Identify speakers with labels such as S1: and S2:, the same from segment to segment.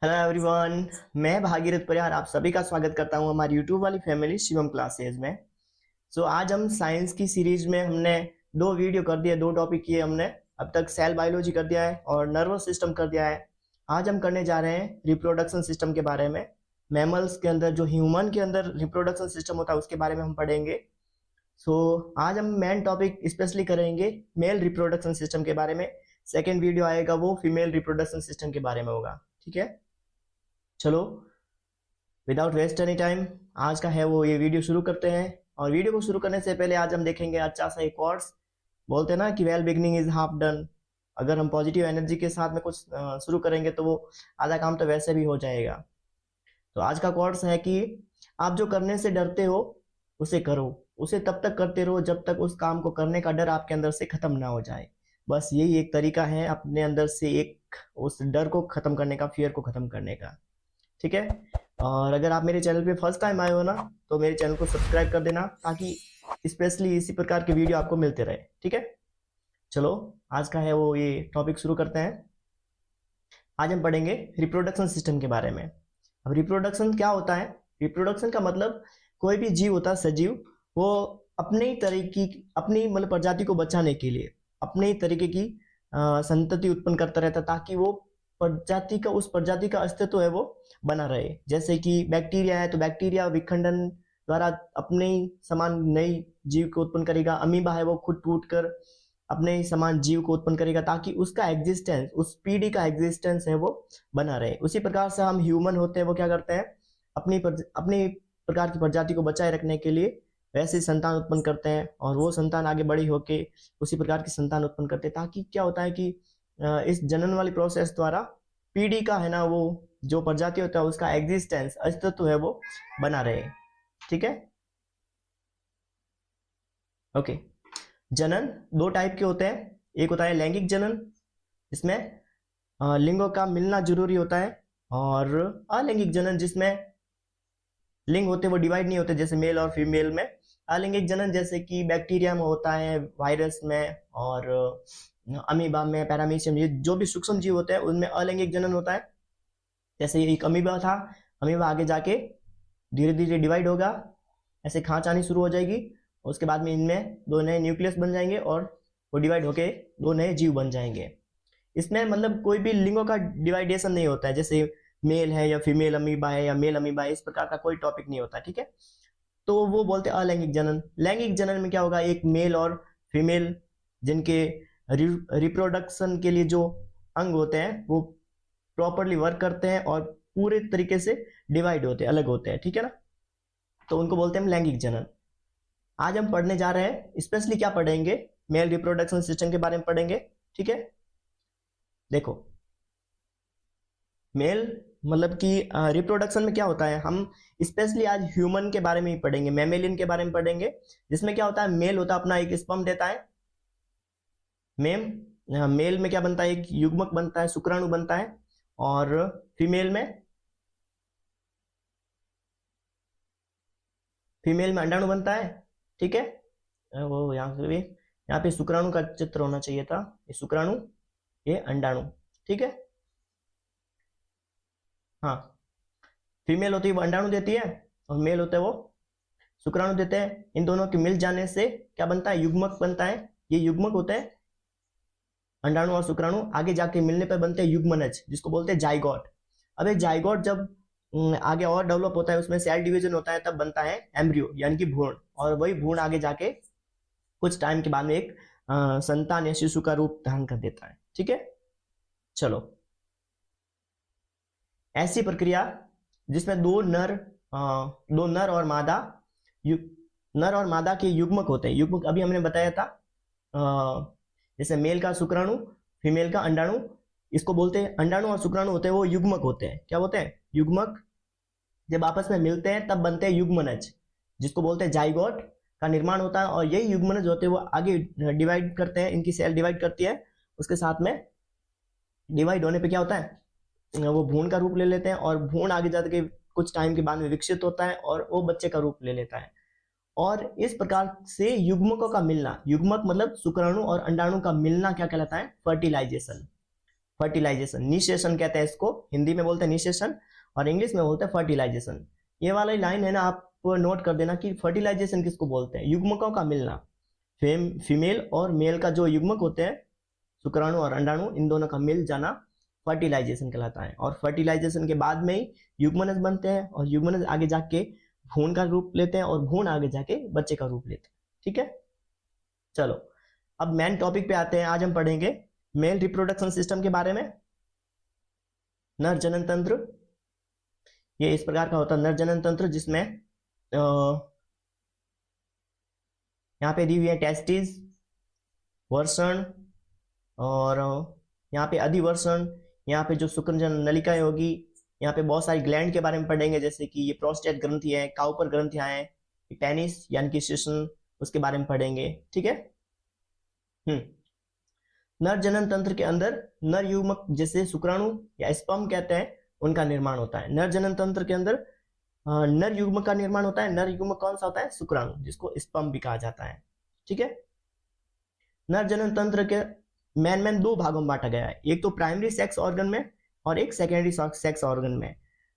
S1: Hello everyone. मैं भागीरथ परिहार आप सभी का स्वागत करता हूं हमारी यूट्यूब वाली फैमिली शिवम क्लासेज में। आज हम साइंस की सीरीज में हमने दो वीडियो कर दिए, दो टॉपिक किए हमने। अब तक सेल बायोलॉजी कर दिया है और नर्वस सिस्टम कर दिया है। आज हम करने जा रहे हैं रिप्रोडक्शन सिस्टम के बारे में। मैमल्स के अंदर, जो ह्यूमन के अंदर रिप्रोडक्शन सिस्टम होता है उसके बारे में हम पढ़ेंगे। आज हम मेन टॉपिक स्पेशली करेंगे मेल रिप्रोडक्शन सिस्टम के बारे में। सेकेंड वीडियो आएगा वो फीमेल रिप्रोडक्शन सिस्टम के बारे में होगा। ठीक है, चलो विदाउट वेस्ट एनी टाइम आज का है वो ये वीडियो शुरू करते हैं। और वीडियो को शुरू करने से पहले आज हम देखेंगे अच्छा सा एक कोर्स। बोलते हैं ना कि well beginning is half done. अगर हम पॉजिटिव एनर्जी के साथ में कुछ शुरू करेंगे तो वो आधा काम तो वैसे भी हो जाएगा। तो आज का कोर्स है कि आप जो करने से डरते हो उसे करो। उसे तब तक करते रहो जब तक उस काम को करने का डर आपके अंदर से खत्म ना हो जाए। बस यही एक तरीका है अपने अंदर से एक उस डर को खत्म करने का, फियर को खत्म करने का। ठीक है, और अगर आप मेरे चैनल पे फर्स्ट टाइम आए हो ना तो मेरे चैनल को सब्सक्राइब कर देना ताकि स्पेशली इसी प्रकार के वीडियो आपको मिलते रहे। ठीक है, चलो आज का है वो ये टॉपिक शुरू करते हैं। आज हम पढ़ेंगे रिप्रोडक्शन सिस्टम के बारे में। अब रिप्रोडक्शन क्या होता है? रिप्रोडक्शन का मतलब कोई भी जीव होता है, सजीव, वो अपने तरीके की, अपनी मतलब प्रजाति को बचाने के लिए अपने तरीके की संतति उत्पन्न करता रहता ताकि वो उस प्रजाति का अस्तित्व है वो बना रहे। जैसे कि बैक्टीरिया है तो बैक्टीरिया विखंडन द्वारा अपने ही समान नई जीव को उत्पन्न करेगा। अमीबा है वो खुद टूट कर अपने ही समान जीव को उत्पन्न करेगा ताकि उसका एग्जिस्टेंस, उस पीढ़ी का एग्जिस्टेंस है वो बना रहे। उसी प्रकार से हम ह्यूमन होते हैं वो क्या करते हैं, अपनी प्रकार की प्रजाति को बचाए रखने के लिए वैसे संतान उत्पन्न करते हैं और वो संतान आगे बड़ी होके उसी प्रकार की संतान उत्पन्न करते हैं ताकि क्या होता है कि इस जनन वाली प्रोसेस द्वारा पीढ़ी का है ना वो जो प्रजाति होता है उसका एग्जिस्टेंस, अस्तित्व है वो बना रहे। ठीक है, ओके। जनन दो टाइप के होते हैं। एक होता है लैंगिक जनन, इसमें लिंगों का मिलना जरूरी होता है, और अलैंगिक जनन जिसमें लिंग होते वो डिवाइड नहीं होते, जैसे मेल और फीमेल में। अलैंगिक जनन जैसे कि बैक्टीरिया में होता है, वायरस में, और अमीबा में, पैरामीशियम, ये जो भी सूक्ष्म जीव होते हैं उनमें अलैंगिक जनन होता है। जैसे एक अमीबा था, अमीबा आगे जाके धीरे धीरे डिवाइड होगा, ऐसे खांच आनी शुरू हो जाएगी, उसके बाद में इनमें दो नए न्यूक्लियस बन जाएंगे और वो डिवाइड होके दो नए जीव बन जाएंगे। इसमें मतलब कोई भी लिंगों का डिवाइडेशन नहीं होता है, जैसे मेल है या फीमेल अमीबा है या मेल अमीबा है, इस प्रकार का कोई टॉपिक नहीं होता। ठीक है, तो वो बोलते हैं अलैंगिक जनन। लैंगिक जनन में क्या होगा, एक मेल और फीमेल जिनके रिप्रोडक्शन के लिए जो अंग होते हैं वो प्रॉपरली वर्क करते हैं और पूरे तरीके से डिवाइड होते हैं, अलग होते हैं। ठीक है ना, तो उनको बोलते हैं लैंगिक जनन। आज हम पढ़ने जा रहे हैं स्पेशली क्या पढ़ेंगे, मेल रिप्रोडक्शन सिस्टम के बारे में पढ़ेंगे। ठीक है, देखो मेल मतलब कि रिप्रोडक्शन में क्या होता है, हम स्पेशली आज ह्यूमन के बारे में ही पढ़ेंगे, मैमेलियन के बारे में पढ़ेंगे, जिसमें क्या होता है मेल होता है अपना एक स्पर्म देता है। मेल में क्या बनता है, एक युग्मक बनता है, शुक्राणु बनता है। और फीमेल में अंडाणु बनता है। ठीक है, वो यहाँ पे शुक्राणु का चित्र होना चाहिए था, ये शुक्राणु, ये अंडाणु। ठीक है, हाँ, फीमेल होती है वो अंडाणु देती है और मेल होता है वो शुक्राणु देते हैं। इन दोनों के मिल जाने से क्या बनता है, युग्मक बनता है। ये युग्मक होते हैं, अंडाणु और शुक्राणु आगे जाके मिलने पर बनते हैं युग्मनज, जिसको बोलते हैं जाइगोट। अब एक जाइगोट जब आगे और डेवलप होता है, उसमें सेल डिवीजन होता है, तब बनता है एम्ब्रियो यानी कि भ्रूण, और वही भ्रूण आगे जाके कुछ टाइम के बाद में एक संतान या शिशु का रूप धारण कर देता है। ठीक है, चलो, ऐसी प्रक्रिया जिसमें दो नर और मादा, नर और मादा के युग्मक होते हैं। युग्मक अभी हमने बताया था, जैसे मेल का शुक्राणु, फीमेल का अंडाणु, इसको बोलते हैं अंडाणु और शुक्राणु होते हैं वो युग्मक होते हैं। क्या होते हैं, युग्मक। जब आपस में मिलते हैं तब बनते हैं युग्मनज, जिसको बोलते हैं जाइगोट का निर्माण होता है। और यही युग्मनज होते हैं वो आगे डिवाइड करते हैं, इनकी सेल डिवाइड करती है, उसके साथ में डिवाइड होने पे क्या होता है, वो भ्रूण का रूप ले लेते हैं, और भ्रूण आगे जाके कुछ टाइम के बाद में विकसित होता है और वो बच्चे का रूप ले लेता है। और इस प्रकार से युग्मकों का मिलना, युग्मक मतलब शुक्राणु और अंडाणु का मिलना क्या कहलाता है, फर्टिलाइजेशन। फर्टिलाइजेशन, निषेचन कहते हैं इसको, हिंदी में बोलते हैं निषेचन और इंग्लिश में बोलते हैं फर्टिलाइजेशन। ये वाली लाइन है ना, आप नोट कर देना कि फर्टिलाइजेशन किसको बोलते हैं, युग्मकों का मिलना, फीमेल और मेल का जो युग्मक होते हैं, शुक्राणु और अंडाणु, इन दोनों का मिल जाना फर्टिलाइजेशन कहलाता है। और फर्टिलाइजेशन के बाद में ही युग्मनज बनते हैं और युग्मनज आगे जाके भ्रूण का रूप लेते हैं और भ्रूण आगे जाके बच्चे का रूप लेते हैं। ठीक है, चलो अब मेन टॉपिक पे आते हैं। आज हम पढ़ेंगे मेल रिप्रोडक्शन सिस्टम के बारे में। नर जनन तंत्र, ये इस प्रकार का होता है नर जनन तंत्र, जिसमें यहाँ पे दी हुई है टेस्टिस, वर्षण और यहाँ पे अधिवर्षण, यहाँ पे जो शुक्रजन नलिकाएं होगी, यहाँ पे बहुत सारी ग्लैंड के बारे में पढ़ेंगे, जैसे कि ये प्रोस्टेट ग्रंथि है, काउपर ग्रंथियां हैं, पेनिस यानी कि शिशन, उसके बारे में पढ़ेंगे। ठीक है। नर जनन तंत्र के अंदर नर युग्मक जैसे शुक्राणु या स्पर्म कहते हैं, उनका निर्माण होता है। नर जनन तंत्र के अंदर नर युग्मक का निर्माण होता है। नर युग्मक कौन सा होता है? शुक्राणु, जिसको स्पर्म भी कहा जाता है। ठीक है। नर जनन तंत्र के मेन दो भागों में बांटा गया है, एक तो प्राइमरी सेक्स ऑर्गन में और एक सेकेंडरी सेक्स ऑर्गन में।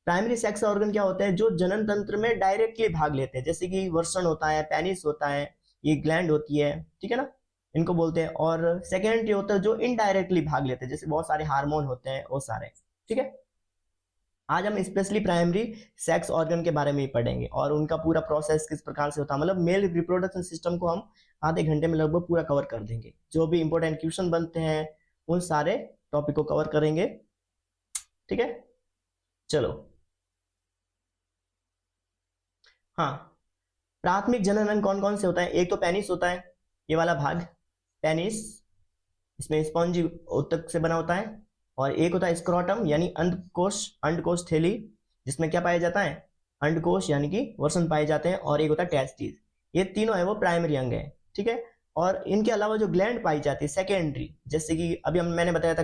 S1: प्राइमरी सेक्स ऑर्गन क्या होता है? जो जनन तंत्र में डायरेक्टली भाग लेते हैं, जैसे कि वर्षण होता है, पेनिस होता है, ये ग्लैंड होती है, ठीक है ना, इनको बोलते हैं। और सेकेंडरी होता है जो इनडायरेक्टली भाग लेते हैं, जैसे बहुत सारे हार्मोन होते हैं, वो सारे। ठीक है। आज हम स्पेशली प्राइमरी सेक्स ऑर्गन के बारे में ही पढ़ेंगे और उनका पूरा प्रोसेस किस प्रकार से होता है, मतलब मेल रिप्रोडक्शन सिस्टम को हम आधे घंटे में लगभग पूरा कवर कर देंगे। जो भी इंपॉर्टेंट क्वेश्चन बनते हैं उन सारे टॉपिक को कवर करेंगे। ठीक है, चलो। हाँ, प्राथमिक जनन अंग कौन कौन से होता है? एक तो पेनिस होता है, ये वाला भाग पेनिस, इसमें स्पॉन्जी ऊतक से बना होता है। और एक होता है स्क्रोटम यानी अंडकोश, अंडकोश थैली, जिसमें क्या पाया जाता है? अंडकोश यानी कि वर्षण पाए जाते हैं। और एक होता है टेस्टिस। ये तीनों है वो प्राइमरी अंग है। ठीक है। और इनके अलावा जो ग्लैंड पाई जाती है सेकेंडरी, जैसे कि अभी मैंने बताया था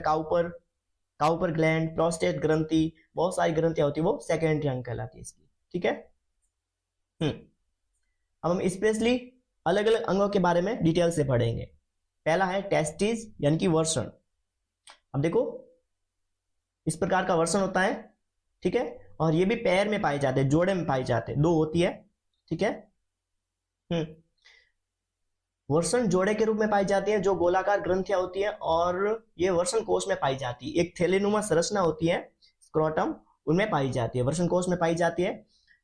S1: काउपर ग्लैंड, प्रोस्टेट ग्रंथि, बहुत सारी ग्रंथियां होती है, वो सेकेंडरी अंग कहलाती है इसकी। ठीक है। अब हम स्पेशली अलग अलग अंगों के बारे में डिटेल से पढ़ेंगे। पहला है टेस्टिस यानी कि वर्षण। अब देखो, इस प्रकार का वर्षण होता है। ठीक है। और ये भी पैर में पाए जाते हैं, जोड़े में पाए जाते हैं, दो होती है। ठीक है। वर्षण जोड़े के रूप में पाई जाती है, जो गोलाकार ग्रंथियां होती है, और ये वर्षण कोश में पाई जाती है। एक थैलीनुमा संरचना होती है स्क्रोटम, उनमें पाई जाती है, वर्षण कोश में पाई जाती है।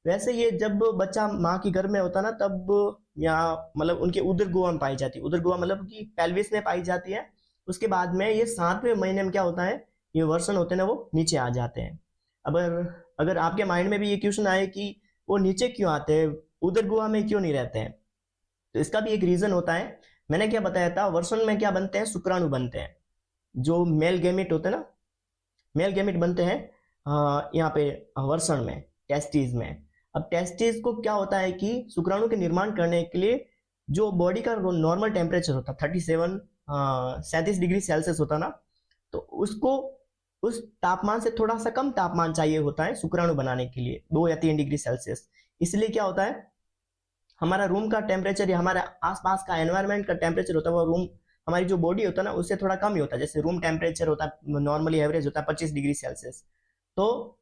S1: वैसे ये जब बच्चा माँ की गर्भ में होता है ना, तब या मतलब उनके उदर गुहा में पाई जाती है। उदर गुहा मतलब कि पेल्विस में पाई जाती है। उसके बाद में ये 7वें महीने में क्या होता है, ये वर्षण होते हैं ना, वो नीचे आ जाते हैं। अगर आपके माइंड में भी ये क्वेश्चन आए कि वो नीचे क्यों आते हैं, उदर गुहा में क्यों नहीं रहते हैं, तो इसका भी एक रीजन होता है। मैंने क्या बताया था, वर्षण में क्या बनते हैं? शुक्राणु बनते हैं, जो मेल गैमेट होते हैं ना, मेल गैमेट बनते हैं यहाँ पे वर्षण में, टेस्टिस में। अब टेस्टिस को क्या होता है कि शुक्राणु के निर्माण करने के लिए जो बॉडी का नॉर्मल टेम्परेचर होता है 37 डिग्री सेल्सियस होता ना, तो उसको उस तापमान से थोड़ा सा कम तापमान चाहिए होता है शुक्राणु बनाने के लिए, 2 या 3 डिग्री सेल्सियस। इसलिए क्या होता है, हमारा रूम का टेम्परेचर या हमारे आसपास का एनवायरनमेंट का टेम्परेचर होता है, वो रूम हमारी जो बॉडी होता है ना, उससे थोड़ा कम ही होता है। जैसे रूम टेम्परेचर होता है नॉर्मली एवरेज होता है 25 डिग्री सेल्सियस, तो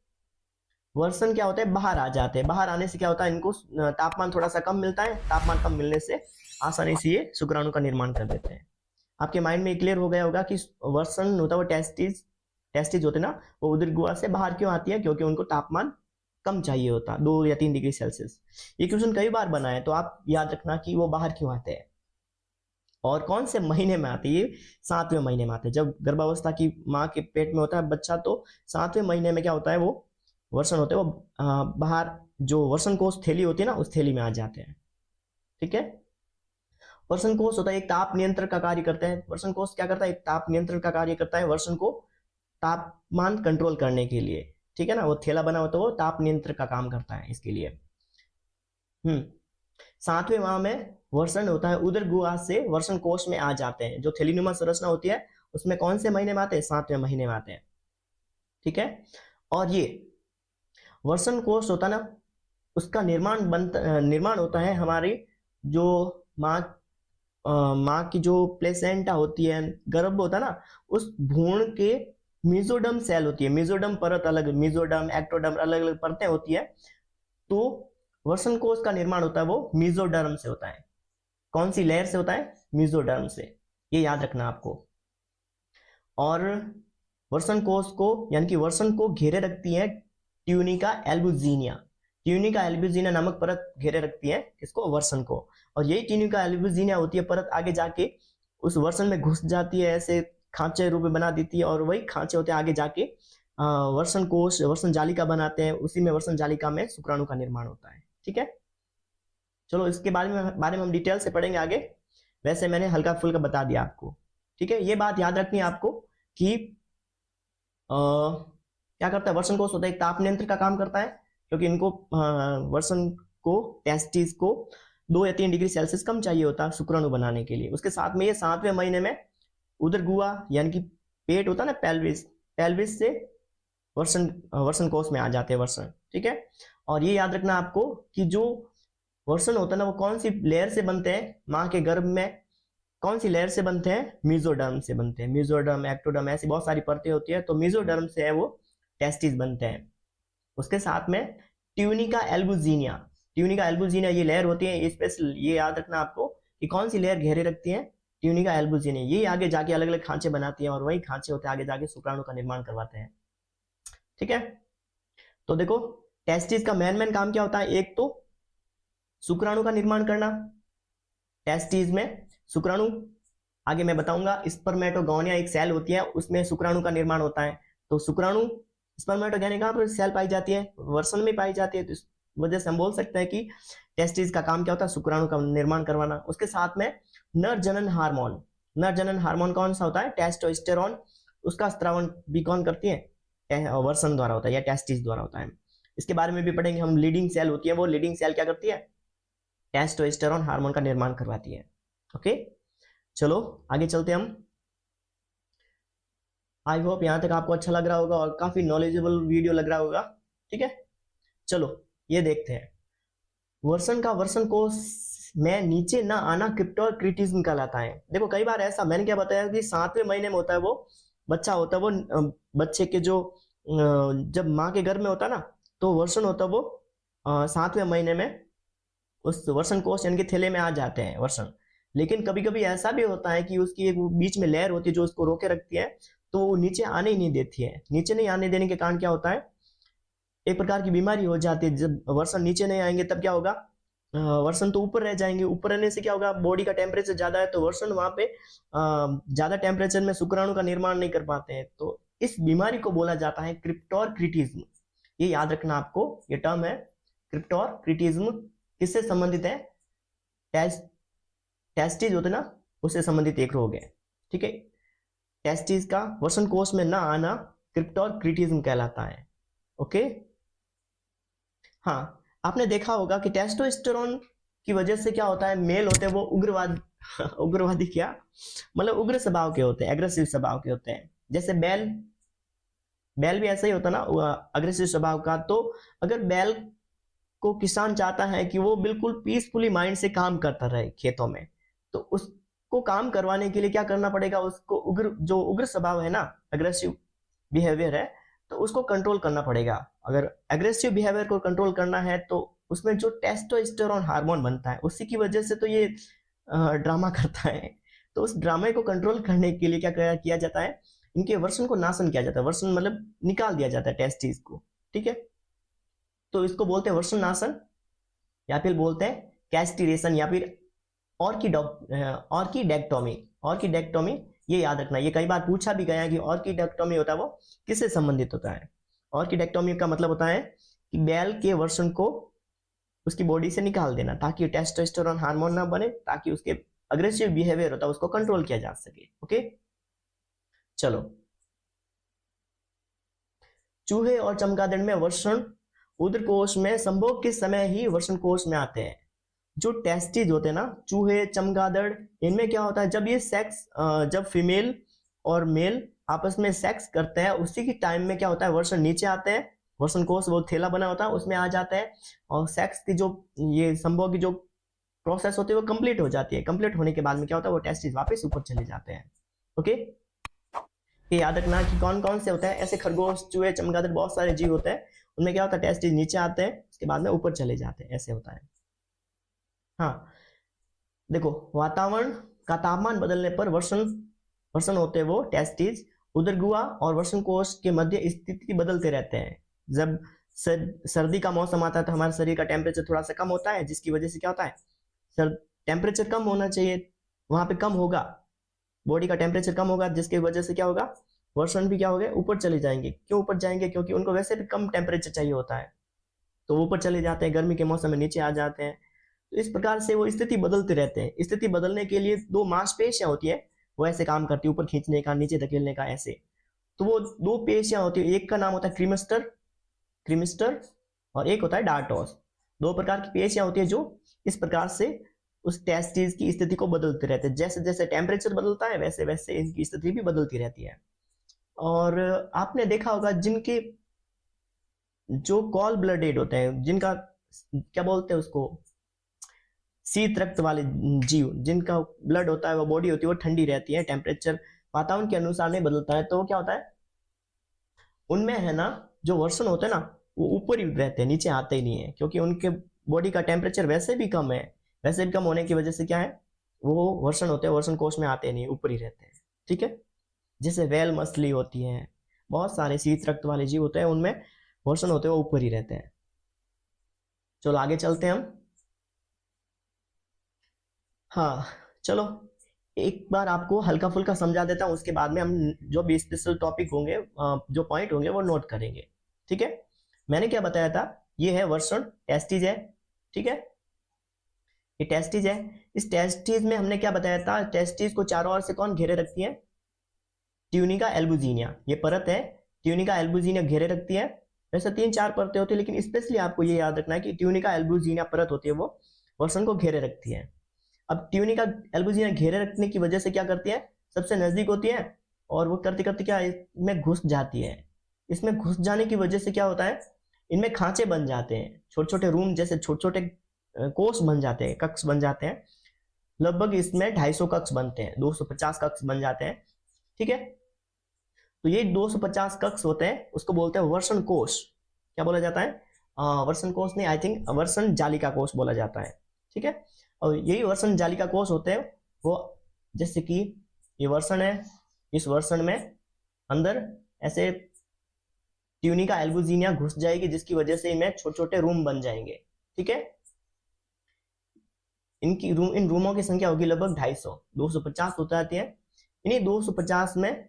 S1: वर्षण क्या होता है, बाहर आ जाते हैं। बाहर आने से क्या होता है, इनको तापमान थोड़ा सा कम मिलता है। तापमान कम मिलने से आसानी से ये शुक्राणु का निर्माण कर देते हैं। आपके माइंड में क्लियर हो गया होगा कि वर्षण होता है वो टेस्टिस होते ना, वो उदर गुहा से बाहर क्यों आती है, क्योंकि उनको तापमान कम चाहिए होता, 2 या 3 डिग्री सेल्सियस। ये क्वेश्चन कई बार बना है, तो आप याद रखना कि वो बाहर क्यों आते हैं और कौन से महीने में आते हैं। ये 7वें महीने में आते हैं। जब गर्भावस्था की माँ के पेट में होता है बच्चा, तो 7वें महीने में क्या होता है, वो वर्षण होते हैं, वो बाहर जो वर्षण कोश थैली होती है ना, उस थैली में आ जाते हैं। ठीक है। वर्षण कोश होता है एक ताप नियंत्रण का कार्य करते हैं। वर्षण कोश क्या करता है, एक ताप नियंत्रण का कार्य करता है, वर्षण को तापमान कंट्रोल करने के लिए। ठीक है ना, वो थैला बना होता है, वो ताप नियंत्रण का काम करता है इसके लिए। 7वें माह में वर्षण होता है, उदर गुहा से वर्षण कोश में आ जाते हैं। जो थैलीनुमा संरचना होती है उसमें कौन से महीने में आते हैं? 7वें महीने में आते हैं। ठीक है। और ये वर्षण कोश होता है ना, उसका निर्माण होता है हमारी जो माँ की जो प्लेसेंटा होती है, गर्भ होता है ना, उस भ्रूण के मेसोडर्म सेल होती है, मेसोडर्म परत अलग, मेसोडर्म एक्टोडर्म अलग अलग परतें होती है। तो वसन कोष का निर्माण होता है वो मेसोडर्म से होता है। कौन सी लेयर से होता है? मेसोडर्म से, ये याद रखना आपको। और वर्सन कोष को यानी कि वर्सन को घेरे रखती है ट्यूनिका एल्बुजिनिया। ट्यूनिका एल्बुजिनिया नामक परत घेरे रखती है किसको? वर्सन को। और यही ट्यूनिका एल्बुजिनिया होती है परत आगे जाके उस वर्सन में घुस जाती है, ऐसे खांचे रूप में बना देती है, और वही खांचे होते हैं आगे जाके वर्सन कोष, वर्सन जालिका बनाते हैं। उसी में वर्सन जालिका में शुक्राणु का निर्माण होता है। ठीक है, चलो इसके बारे में हम डिटेल से पढ़ेंगे आगे। वैसे मैंने हल्का फुल्का बता दिया आपको। ठीक है, ये बात याद रखनी है आपको कि क्या करता है वर्सन कोष होता है, एक ताप नियंत्रण का काम करता है, क्योंकि इनको वर्सन को, टेस्टिस को 2 या 3 डिग्री सेल्सियस कम चाहिए होता है शुक्राणु बनाने के लिए। उसके साथ में ये 7वें महीने में उदर गुहा यानी कि पेट होता है ना, पेल्विस से वर्सन कोष में आ जाते हैं वर्सन। ठीक है, और ये याद रखना आपको कि जो वर्सन होता है ना वो कौन सी लेयर से बनते हैं? माँ के गर्भ में कौन सी लेयर से बनते हैं? मेसोडर्म से बनते हैं। मेसोडर्म, एक्टोडर्म, ऐसी बहुत सारी परतें होती है, तो मेसोडर्म से है वो टेस्टिस बनते हैं। उसके साथ में ट्यूनिका एल्बुजिनिया, ट्यूनिका एल्बुजिनिया ये लेयर होती है स्पेशल, ये याद रखना आपको कि कौन सी लेयर घेरे रखती है? Tunica albuginea. ये आगे जाके अलग अलग खांचे बनाती है, और वही खांचे होते हैं आगे जाके शुक्राणु का निर्माण करवाते हैं। ठीक है, तो देखो टेस्टिस का मेन काम क्या होता है? एक तो शुक्राणु का निर्माण करना टेस्टिस में। शुक्राणु आगे मैं बताऊंगा। स्पर्मेटोगोनिया एक सेल होती है, उसमें शुक्राणु का निर्माण होता है। तो शुक्राणु, स्पर्मेटोगोनिया कहाँ पर सेल पाई जाती है? वर्सन में पाई जाती है। तो इस वजह से हम बोल सकते हैं कि टेस्टिस का काम क्या होता है? शुक्राणु का निर्माण करवाना। उसके साथ में नर जनन हार्मोन, नर जनन हार्मोन कौन सा होता है? टेस्टोस्टेरोन। उसका स्त्रावण भी कौन करती है? वर्सन द्वारा होता है या टेस्टिस द्वारा होता है। इसके बारे में भी पढ़ेंगे हम। लीडिंग सेल होती है, वो लीडिंग सेल क्या करती है? टेस्टोस्टेरोन हार्मोन का निर्माण करवाती है। ओके, चलो आगे चलते हम। आई होप यहां तक आपको अच्छा लग रहा होगा और काफी नॉलेजेबल वीडियो लग रहा होगा। ठीक है, चलो ये देखते हैं। वर्सन का वर्सन कोष में नीचे ना आना क्रिप्टोक्रिटिज्म कहलाता है। देखो कई बार ऐसा मैंने क्या बताया कि 7वें महीने में होता है वो बच्चा होता है, वो बच्चे के जो जब माँ के गर्भ में होता है ना, तो वर्सन होता है वो 7वें महीने में उस वर्सन कोष यानी कि थैले में आ जाते हैं वर्सन। लेकिन कभी कभी ऐसा भी होता है कि उसकी एक बीच में लेयर होती है जो उसको रोके रखती है, तो वो नीचे आने ही नहीं देती है। नीचे नहीं आने देने के कारण क्या होता है? एक प्रकार की बीमारी हो जाती है। जब वर्सन नीचे नहीं आएंगे तब क्या होगा? वर्सन तो ऊपर रह जाएंगे। ऊपर रहने से क्या होगा? बॉडी का टेम्परेचर ज्यादा है, तो वर्सन वहां पे ज्यादा टेम्परेचर में शुक्राणु का निर्माण नहीं कर पाते हैं। तो इस बीमारी को बोला जाता है क्रिप्टोक्रिटिज्म। ये याद रखना आपको, ये टर्म है क्रिप्टोक्रिटिज्म। किससे संबंधित है? टेस्टिस होते ना, उससे संबंधित एक रोग है। ठीक है, टेस्टिस का वर्सन कोष में ना आना क्रिप्टोक्रिटिज्म कहलाता है। ओके, हाँ आपने देखा होगा कि टेस्टोस्टेरोन की वजह से क्या होता है? मेल होते हैं वो उग्रवादी क्या मतलब उग्र स्वभाव के होते हैं, एग्रेसिव स्वभाव के होते हैं। जैसे बैल भी ऐसा ही होता ना, अग्रेसिव स्वभाव का। तो अगर बैल को किसान चाहता है कि वो बिल्कुल पीसफुली माइंड से काम करता रहे खेतों में, तो उसको काम करवाने के लिए क्या करना पड़ेगा? उसको उग्र स्वभाव है ना, अग्रेसिव बिहेवियर है, तो उसको कंट्रोल करना पड़ेगा। अगर एग्रेसिव बिहेवियर को कंट्रोल करना है तो उसमें जो टेस्टोस्टेरोन हार्मोन बनता है उसी की वजह से तो ये ड्रामा करता है। तो उस ड्रामे को कंट्रोल करने के लिए क्या किया जाता है? इनके वर्सन को नाशन किया जाता है। वर्सन मतलब निकाल दिया जाता है टेस्टिस को। ठीक है, तो इसको बोलते हैं वर्सन नाशन, या फिर बोलते हैं कैस्टिरेशन, या फिर ऑर्किडेक्टोमी। ये याद रखना, ये कई बार पूछा भी गया है कि ऑर्किडेक्टोमी होता है वो किससे संबंधित होता है? ऑर्किडेक्टोमी का मतलब होता है कि बैल के वर्सन को उसकी बॉडी से निकाल देना, ताकि टेस्टोस्टेरोन हार्मोन ना बने, ताकि उसके अग्रेसिव बिहेवियर होता है उसको कंट्रोल किया जा सके। ओके, चलो चूहे और चमगादड़ में वर्षण उदर कोष में संभोग के समय ही वर्षण कोष में आते हैं। जो टेस्टिस होते हैं ना, चूहे चमगादड़, इनमें क्या होता है? जब ये सेक्स, जब फीमेल और मेल आपस में सेक्स करते हैं उसी की टाइम में क्या होता है? वर्षण नीचे आते हैं, वर्षण कोष वो थैला बना होता है उसमें आ जाते हैं, और सेक्स की जो ये संभोग की जो प्रोसेस होती है वो कंप्लीट हो जाती है। कंप्लीट होने के बाद में क्या होता है? वो टेस्टिस वापस ऊपर चले जाते हैं। ओके, ये याद रखना कि कौन कौन से होते हैं ऐसे, खरगोश, चूहे, चमगादड़, बहुत सारे जीव होते हैं, उनमें क्या होता है टेस्टिस नीचे आते हैं, उसके बाद में ऊपर चले जाते हैं, ऐसे होता है। हाँ देखो, वातावरण का तापमान बदलने पर वर्षण होते हैं वो टेस्टिस, उदरगुहा और वर्षण कोश के मध्य स्थिति बदलते रहते हैं। जब सर्दी का मौसम आता है तो हमारे शरीर का टेम्परेचर थोड़ा सा कम होता है, जिसकी वजह से क्या होता है, टेम्परेचर कम होना चाहिए, वहां पे कम होगा, बॉडी का टेम्परेचर कम होगा, जिसकी वजह से क्या होगा, वर्षण भी क्या हो गए, ऊपर चले जाएंगे। क्यों ऊपर जाएंगे, क्योंकि उनको वैसे भी कम टेम्परेचर चाहिए होता है, तो ऊपर चले जाते हैं, गर्मी के मौसम में नीचे आ जाते हैं। तो इस प्रकार से वो स्थिति बदलते रहते हैं। स्थिति बदलने के लिए दो मांसपेशियां होती है, वो ऐसे काम करती है, ऊपर खींचने का, नीचे धकेलने का, ऐसे। तो वो दो पेशियां होती है, एक का नाम होता है क्रीमिस्टर और एक होता है डार्टोस। दो प्रकार की पेशियां होती है जो इस प्रकार से उस टेस्टिस की स्थिति को बदलते रहते हैं। जैसे जैसे टेम्परेचर बदलता है वैसे वैसे इनकी स्थिति भी बदलती रहती है। और आपने देखा होगा जिनके जो कॉल ब्लडेड होते हैं, जिनका क्या बोलते हैं उसको, शीत रक्त वाले जीव, जिनका ब्लड होता है, वो बॉडी होती है, वो ठंडी रहती है, टेम्परेचर वातावरण के अनुसार नहीं बदलता है, तो क्या होता है उनमें है ना, जो वर्षण होते हैं ना, वो ऊपर ही रहते हैं, नीचे आते ही नहीं है, क्योंकि उनके बॉडी का टेम्परेचर वैसे भी कम है। वैसे भी कम होने की वजह से क्या है, वो वर्षण होते हैं, वर्षण कोश में आते नहीं, ऊपर ही रहते हैं। ठीक है, जैसे व्हेल मछली होती है, बहुत सारे शीत रक्त वाले जीव होते हैं, उनमें वर्षण होते हैं, वो ऊपर ही रहते हैं। चलो आगे चलते हैं हम। हाँ चलो, एक बार आपको हल्का फुल्का समझा देता हूँ, उसके बाद में हम जो भी स्पेशल टॉपिक होंगे, जो पॉइंट होंगे, वो नोट करेंगे। ठीक है, मैंने क्या बताया था, ये है वर्षण, टेस्टिस है। ठीक है, ये टेस्टिस है। इस टेस्टिस में हमने क्या बताया था, टेस्टिस को चारों ओर से कौन घेरे रखती है, ट्यूनिका एल्बुजिनिया, ये परत है, ट्यूनिका एल्बुजिनिया घेरे रखती है। वैसे 3-4 परतें होती है, लेकिन स्पेशली आपको ये याद रखना है कि ट्यूनिका एल्बुजिनिया परत होती है, वो वर्षण को घेरे रखती है। अब ट्यूनिका एल्बुजिनिया घेरे रखने की वजह से क्या करती है, सबसे नजदीक होती है, और वो करते करते क्या इसमें घुस जाती है। इसमें घुस जाने की वजह से क्या होता है, इनमें खांचे बन जाते हैं, छोटे छोटे रूम जैसे छोटे छोटे कोष बन जाते हैं, कक्ष बन जाते हैं। लगभग इसमें 250 कक्ष बनते हैं, 250 कक्ष बन जाते हैं। ठीक है, तो ये 250 कक्ष होते हैं, उसको बोलते हैं वर्षण कोश। क्या बोला जाता है, वर्षण कोश नहीं, आई थिंक वर्षण जालिका कोश बोला जाता है। ठीक है, और यही वर्षण जालिका कोश होते हैं, वो जैसे कि ये वर्षण है, इस वर्षण में अंदर ऐसे ट्यूनिका एल्बुजिनिया घुस जाएगी, जिसकी वजह से इनमें छोटे छोटे रूम बन जाएंगे। ठीक है, इन रूमों की संख्या होगी लगभग 250, 250 हो जाती है। इन्हीं 250 में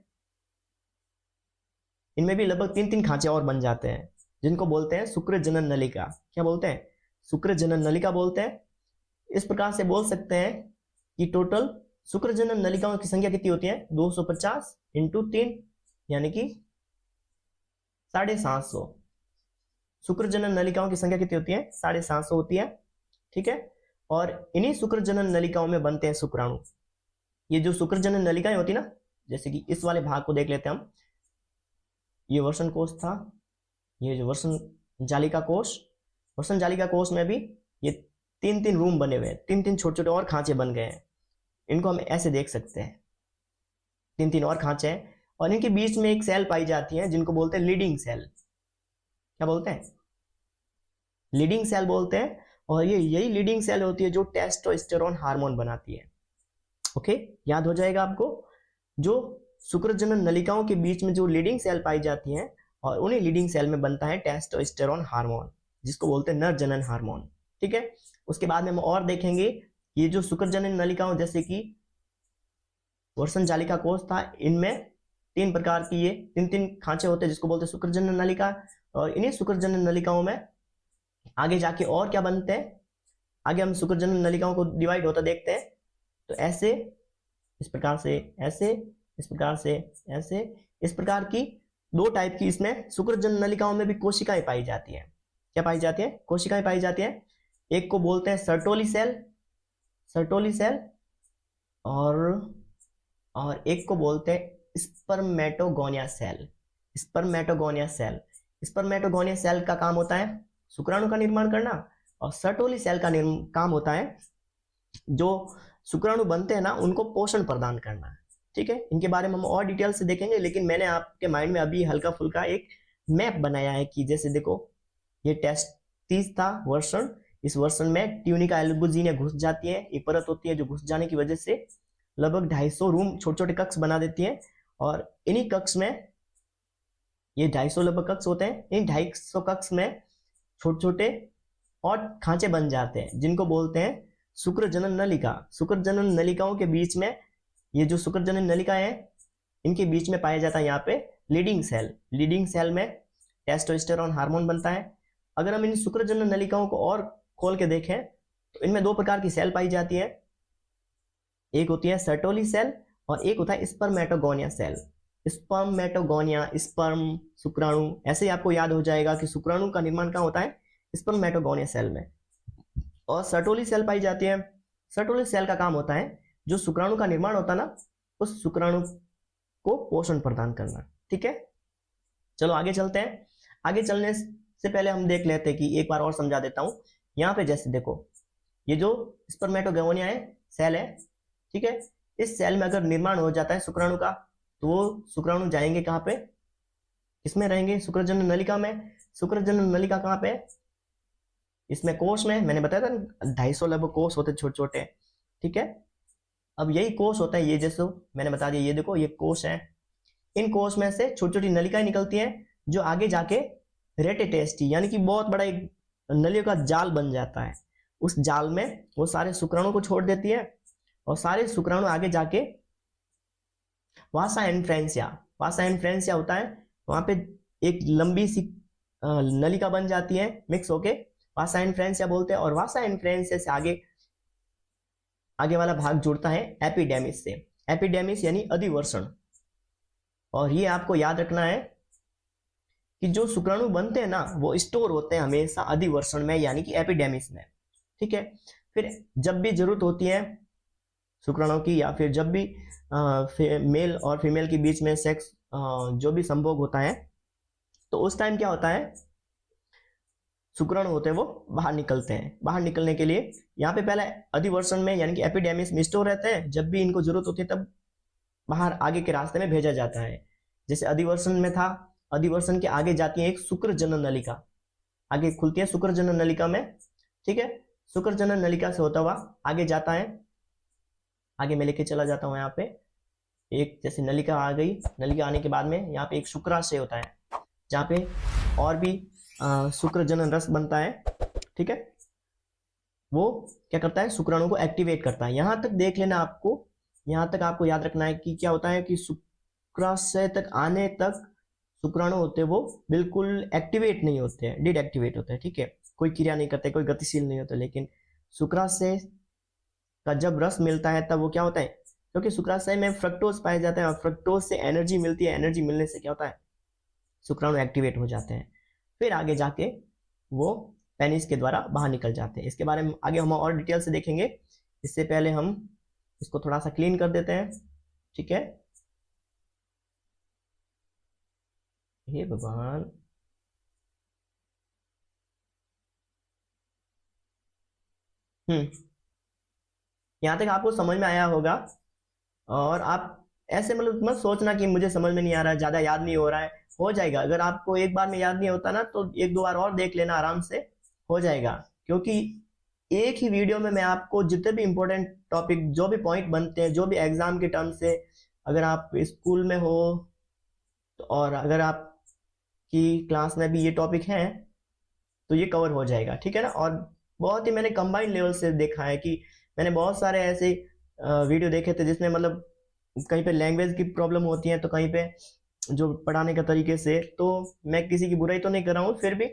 S1: इनमें भी लगभग 3-3 खांचे और बन जाते हैं, जिनको बोलते हैं शुक्र जनन नलिका। क्या बोलते हैं, शुक्र जनन नलिका बोलते हैं। इस प्रकार से बोल सकते हैं कि टोटल शुक्र जनन नलिकाओं की संख्या कितनी होती है, 250 इंटू 3 यानी कि 750। शुक्र जनन नलिकाओं की संख्या कितनी होती है, 750 होती है। ठीक है, और इन्हीं शुक्र जनन नलिकाओं में बनते हैं शुक्राणु। ये जो शुक्र जनन नलिकाएं होती है ना, जैसे कि इस वाले भाग को देख लेते हैं हम, ये वर्षण कोश था, ये जो वर्षण जालिका कोश, वर्षण जालिका कोश में भी ये 3-3 रूम बने हुए हैं, 3-3 छोटे छोटे और खांचे बन गए हैं। इनको हम ऐसे देख सकते हैं, 3-3 और खांचे हैं, और इनके बीच में एक सेल पाई जाती है, जिनको बोलते हैं लीडिंग सेल। क्या बोलते हैं, लीडिंग सेल बोलते हैं। और ये यही लीडिंग सेल होती है जो टेस्टोस्टेरोन हार्मोन बनाती है। ओके, याद हो जाएगा आपको, जो शुक्र जनन नलिकाओं के बीच में जो लीडिंग सेल पाई जाती हैं, और उन्हीं लीडिंग सेल में बनता है टेस्टोस्टेरोन हार्मोन, जिसको बोलते हैं नर जनन हार्मोन। ठीक है, उसके बाद में हम और देखेंगे, ये जो शुक्र जनन नलिकाओं जैसे कि वर्षण जालिका कोश था, इनमें 3 प्रकार की ये 3-3 खांचे होते हैं, जिसको बोलते हैं शुक्र जनन नलिका। और इन्हीं शुक्र जनन नलिकाओं में आगे जाके और क्या बनते हैं, आगे हम शुक्र जनन नलिकाओं को डिवाइड होता देखते हैं। तो ऐसे, इस प्रकार से, ऐसे, इस प्रकार से, ऐसे, इस प्रकार की 2 टाइप की इसमें शुक्र जनन नलिकाओं में भी कोशिकाएं पाई जाती हैं। क्या पाई जाती है, कोशिकाएं पाई जाती हैं। एक को बोलते हैं सर्टोली सेल, और एक को बोलते हैं स्पर्मेटोगोनिया सेल। स्पर्मेटोगोनिया सेल का काम होता है शुक्राणु का निर्माण करना, और सर्टोली सेल का काम होता है जो शुक्राणु बनते हैं ना, उनको पोषण प्रदान करना। ठीक है, इनके बारे में हम और डिटेल से देखेंगे, लेकिन मैंने आपके माइंड में अभी हल्का फुल्का एक मैप बनाया है कि जैसे देखो ये टेस्टिस था वर्षण, इस वर्षण में ट्यूनिका एल्बुजिनिया घुस जाती है, एक परत होती है जो घुस जाने की वजह से लगभग 250 रूम छोटे छोटे कक्ष बना देती है, और इन्हीं कक्ष में ये 250 लगभग कक्ष होते हैं, इन 250 कक्ष में छोटे छोटे और खांचे बन जाते हैं जिनको बोलते हैं शुक्र जनन नलिका। शुक्र जनन नलिकाओं के बीच में ये जो शुक्र जनन नलिका है इनके बीच में पाया जाता है यहाँ पे लीडिंग सेल। लीडिंग सेल में टेस्टोस्टेरोन हार्मोन बनता है। अगर हम इन शुक्र जनन नलिकाओं को और खोल के देखें तो इनमें दो प्रकार की सेल पाई जाती है, एक होती है सर्टोली सेल और एक होता है स्पर्मेटोगोनिया सेल। स्पर्मेटोगोनिया, स्पर्म, शुक्राणु, ऐसे ही आपको याद हो जाएगा कि शुक्राणु का निर्माण कहाँ होता है, स्पर्मेटोगोनिया सेल में। और सर्टोली सेल पाई जाती है। सर्टोली सेल का काम होता है जो शुक्राणु का निर्माण होता है ना, उस शुक्राणु को पोषण प्रदान करना। ठीक है, चलो आगे चलते हैं। आगे चलने से पहले हम देख लेते हैं कि एक बार और समझा देता हूं। यहाँ पे जैसे देखो ये जो स्पर्मेटोगोनिया है सेल है, ठीक है, इस सेल में अगर निर्माण हो जाता है शुक्राणु का तो वो शुक्राणु जाएंगे कहाँ पे, इसमें रहेंगे शुक्रजनन नलिका में। शुक्रजनन नलिका कहाँ पे, इसमें कोष में, मैंने बताया था 250 लगभग कोष होते छोटे छोटे। ठीक है, अब यही कोष होता है, ये जैसे मैंने बता दिया, ये देखो ये कोष है, इन कोष में से छोटी छोटी नलिकाएं निकलती हैं जो आगे जाके रेटेटेस्टी यानी कि बहुत बड़ा एक नलियों का जाल बन जाता है। उस जाल में वो सारे शुक्राणु को छोड़ देती है और सारे शुक्राणु आगे जाके वासा इन्फ्रेंसिया, वासा इन्फ्रेंसिया होता है, वहां पे एक लंबी सी नलिका बन जाती है मिक्स होके, वासा इन्फ्रेंसिया बोलते हैं। और वासा इन्फ्रेंसिया से आगे वाला भाग जुड़ता है एपिडेमिस से। एपिडेमिस यानी अधिवर्षण। और ये आपको याद रखना है कि जो शुक्राणु बनते हैं ना वो स्टोर होते हैं हमेशा अधिवर्षण में यानी कि एपिडेमिस में। ठीक है, फिर जब भी जरूरत होती है शुक्राणु की या फिर जब भी मेल और फीमेल के बीच में सेक्स जो भी संभोग होता है तो उस टाइम क्या होता है, शुक्राणु होते हैं वो बाहर निकलते हैं। बाहर निकलने के लिए यहाँ पे पहले अधिवर्षण में यानी कि एपिडेमिस में स्टोर रहते हैं, जब भी इनको जरूरत होती है तब बाहर आगे के रास्ते में भेजा जाता है। जैसे अधिवर्षण में था, अधिवर्षण के आगे जाती है एक शुक्र जनन नलिका, आगे खुलती है शुक्र जनन नलिका में। ठीक है, शुक्र जनन नलिका से होता हुआ आगे जाता है, आगे मैं लेके चला जाता हूँ। यहाँ पे एक जैसे नलिका आ गई, नलिका आने के बाद में यहाँ पे एक शुक्राशय होता है जहाँ पे और भी शुक्र जनन रस बनता है। ठीक है, वो क्या करता है, शुक्राणु को एक्टिवेट करता है। यहां तक देख लेना आपको, यहां तक आपको याद रखना है कि क्या होता है कि शुक्राशय तक आने तक शुक्राणु होते हैं वो बिल्कुल एक्टिवेट नहीं होते हैं, डिडएक्टिवेट होते हैं। ठीक है, कोई क्रिया नहीं करते, कोई गतिशील नहीं होते। लेकिन शुक्राशय का जब रस मिलता है तब वो क्या होता है, क्योंकि शुक्राशय में फ्रक्टोज पाया जाता है और फ्रक्टोज से एनर्जी मिलती है, एनर्जी मिलने से क्या होता है, शुक्राणु एक्टिवेट हो जाते हैं। फिर आगे जाके वो पेनिस के द्वारा बाहर निकल जाते हैं। इसके बारे में आगे हम और डिटेल से देखेंगे। इससे पहले हम इसको थोड़ा सा क्लीन कर देते हैं। ठीक है, हे भगवान, यहाँ तक आपको समझ में आया होगा। और आप ऐसे मतलब मत सोचना कि मुझे समझ में नहीं आ रहा है, ज्यादा याद नहीं हो रहा है, हो जाएगा। अगर आपको एक बार में याद नहीं होता ना तो एक दो बार और देख लेना, आराम से हो जाएगा। क्योंकि एक ही वीडियो में मैं आपको जितने भी इंपॉर्टेंट टॉपिक, जो भी पॉइंट बनते हैं, जो भी एग्जाम के टर्म से, अगर आप स्कूल में हो तो और अगर आपकी क्लास में भी ये टॉपिक है तो ये कवर हो जाएगा। ठीक है ना। और बहुत ही मैंने कंबाइंड लेवल से देखा है कि मैंने बहुत सारे ऐसे वीडियो देखे थे जिसमें मतलब कहीं पे लैंग्वेज की प्रॉब्लम होती है तो कहीं पे जो पढ़ाने का तरीके से, तो मैं किसी की बुराई तो नहीं कर रहा हूँ, फिर भी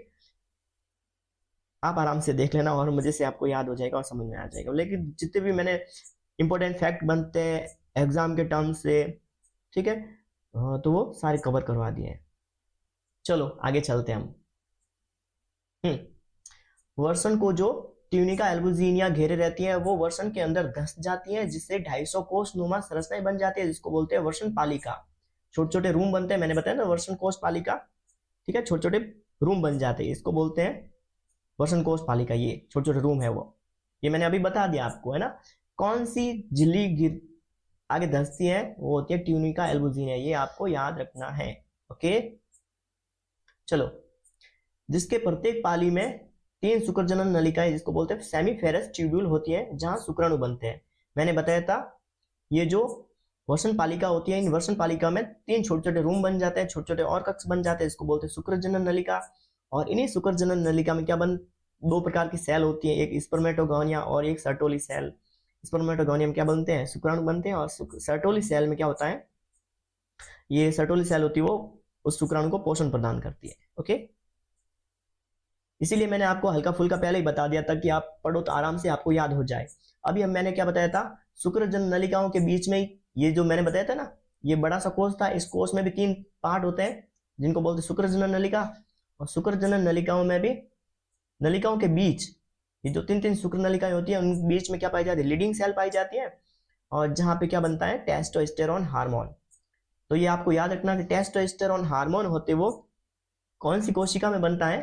S1: आप आराम से देख लेना और मुझे से आपको याद हो जाएगा और समझ में आ जाएगा। लेकिन जितने भी मैंने इंपॉर्टेंट फैक्ट बनते हैं एग्जाम के टर्म से, ठीक है, तो वो सारे कवर करवा दिए हैं। चलो आगे चलते हैं हम। वर्षण को जो ट्यूनिका एल्बुजिनिया घेरे रहती है वो वर्षण के अंदर धंस जाती है, जिससे 250 कोष नुमा संरचनाएं बन जाती है, जिसको बोलते हैं वर्षण पालिका। छोटे छोटे रूम बनते हैं, मैंने बताया ना वर्षण कोष पालिका। ठीक है, छोटे छोटे रूम बन जाते हैं, इसको बोलते हैं वर्षण कोष पालिका। ये छोटे छोटे रूम है वो, ये मैंने अभी बता दिया आपको, है ना। कौन सी झिल्ली आगे धंसती है वो होती है ट्यूनिका एल्बुजिना, ये आपको याद रखना है। ओके चलो, जिसके प्रत्येक पाली में 3 शुक्रजनन नलिकाएं जिसको बोलते हैं सेमीफेरस ट्यूब्यूल होती है जहां शुक्राणु बनते हैं। मैंने बताया था ये जो वर्षण पालिका होती है, इन वर्षण पालिका में 3 छोटे छोटे रूम बन जाते हैं, छोटे छोटे और कक्ष बन जाते हैं, इसको बोलते हैं शुक्रजनन नलिका। और इन्हीं शुक्रजनन नलिका में क्या दो प्रकार की सेल होती है, एक स्पर्मेटोगोनिया और एक सर्टोली सेल। स्पर्मेटोगोनिया में क्या बनते हैं, शुक्राणु बनते हैं, और सर्टोली सेल में क्या होता है, ये सर्टोली सेल होती है वो उस शुक्राणु को पोषण प्रदान करती है। ओके, इसीलिए मैंने आपको हल्का फुल्का पहले ही बता दिया था कि आप पढ़ो तो आराम से आपको याद हो जाए। अभी मैंने क्या बताया था, शुक्रजनन नलिकाओं के बीच में ये जो मैंने बताया था ना, ये बड़ा सा कोष था, इस कोष में भी 3 पार्ट होते हैं जिनको बोलते हैं शुक्रजनन नलिका। और शुक्रजनन नलिकाओं में भी नलिकाओं के बीच ये जो 3 शुक्र नलिकाएं होती है उन बीच में क्या पाई जाती है, लीडिंग सेल पाई जाती है, और जहां पे क्या बनता है, टेस्टोस्टेरोन हार्मोन। तो ये आपको याद रखना कि टेस्टोस्टेरोन हार्मोन होते वो कौन सी कोशिका में बनता है,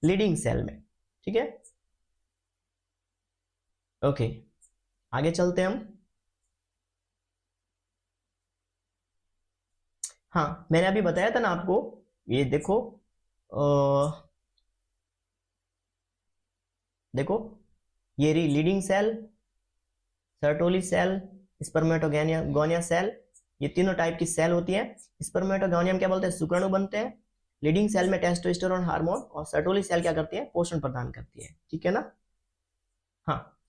S1: लीडिंग सेल में। ठीक है, ओके आगे चलते हैं हम। हाँ मैंने अभी बताया था ना आपको, ये देखो देखो ये रही leading cell, Sertoli cell, spermatogonia cell, ये तीनों टाइप की सेल होती है। स्पर्मेटोगोनिया में क्या बोलते हैं, शुक्राणु बनते हैं, लीडिंग सेल में टेस्टोस्टेरोन हार्मोन, और सर्टोली सेल क्या करती है, पोषण प्रदान करती है। ठीक है ना। हाँ,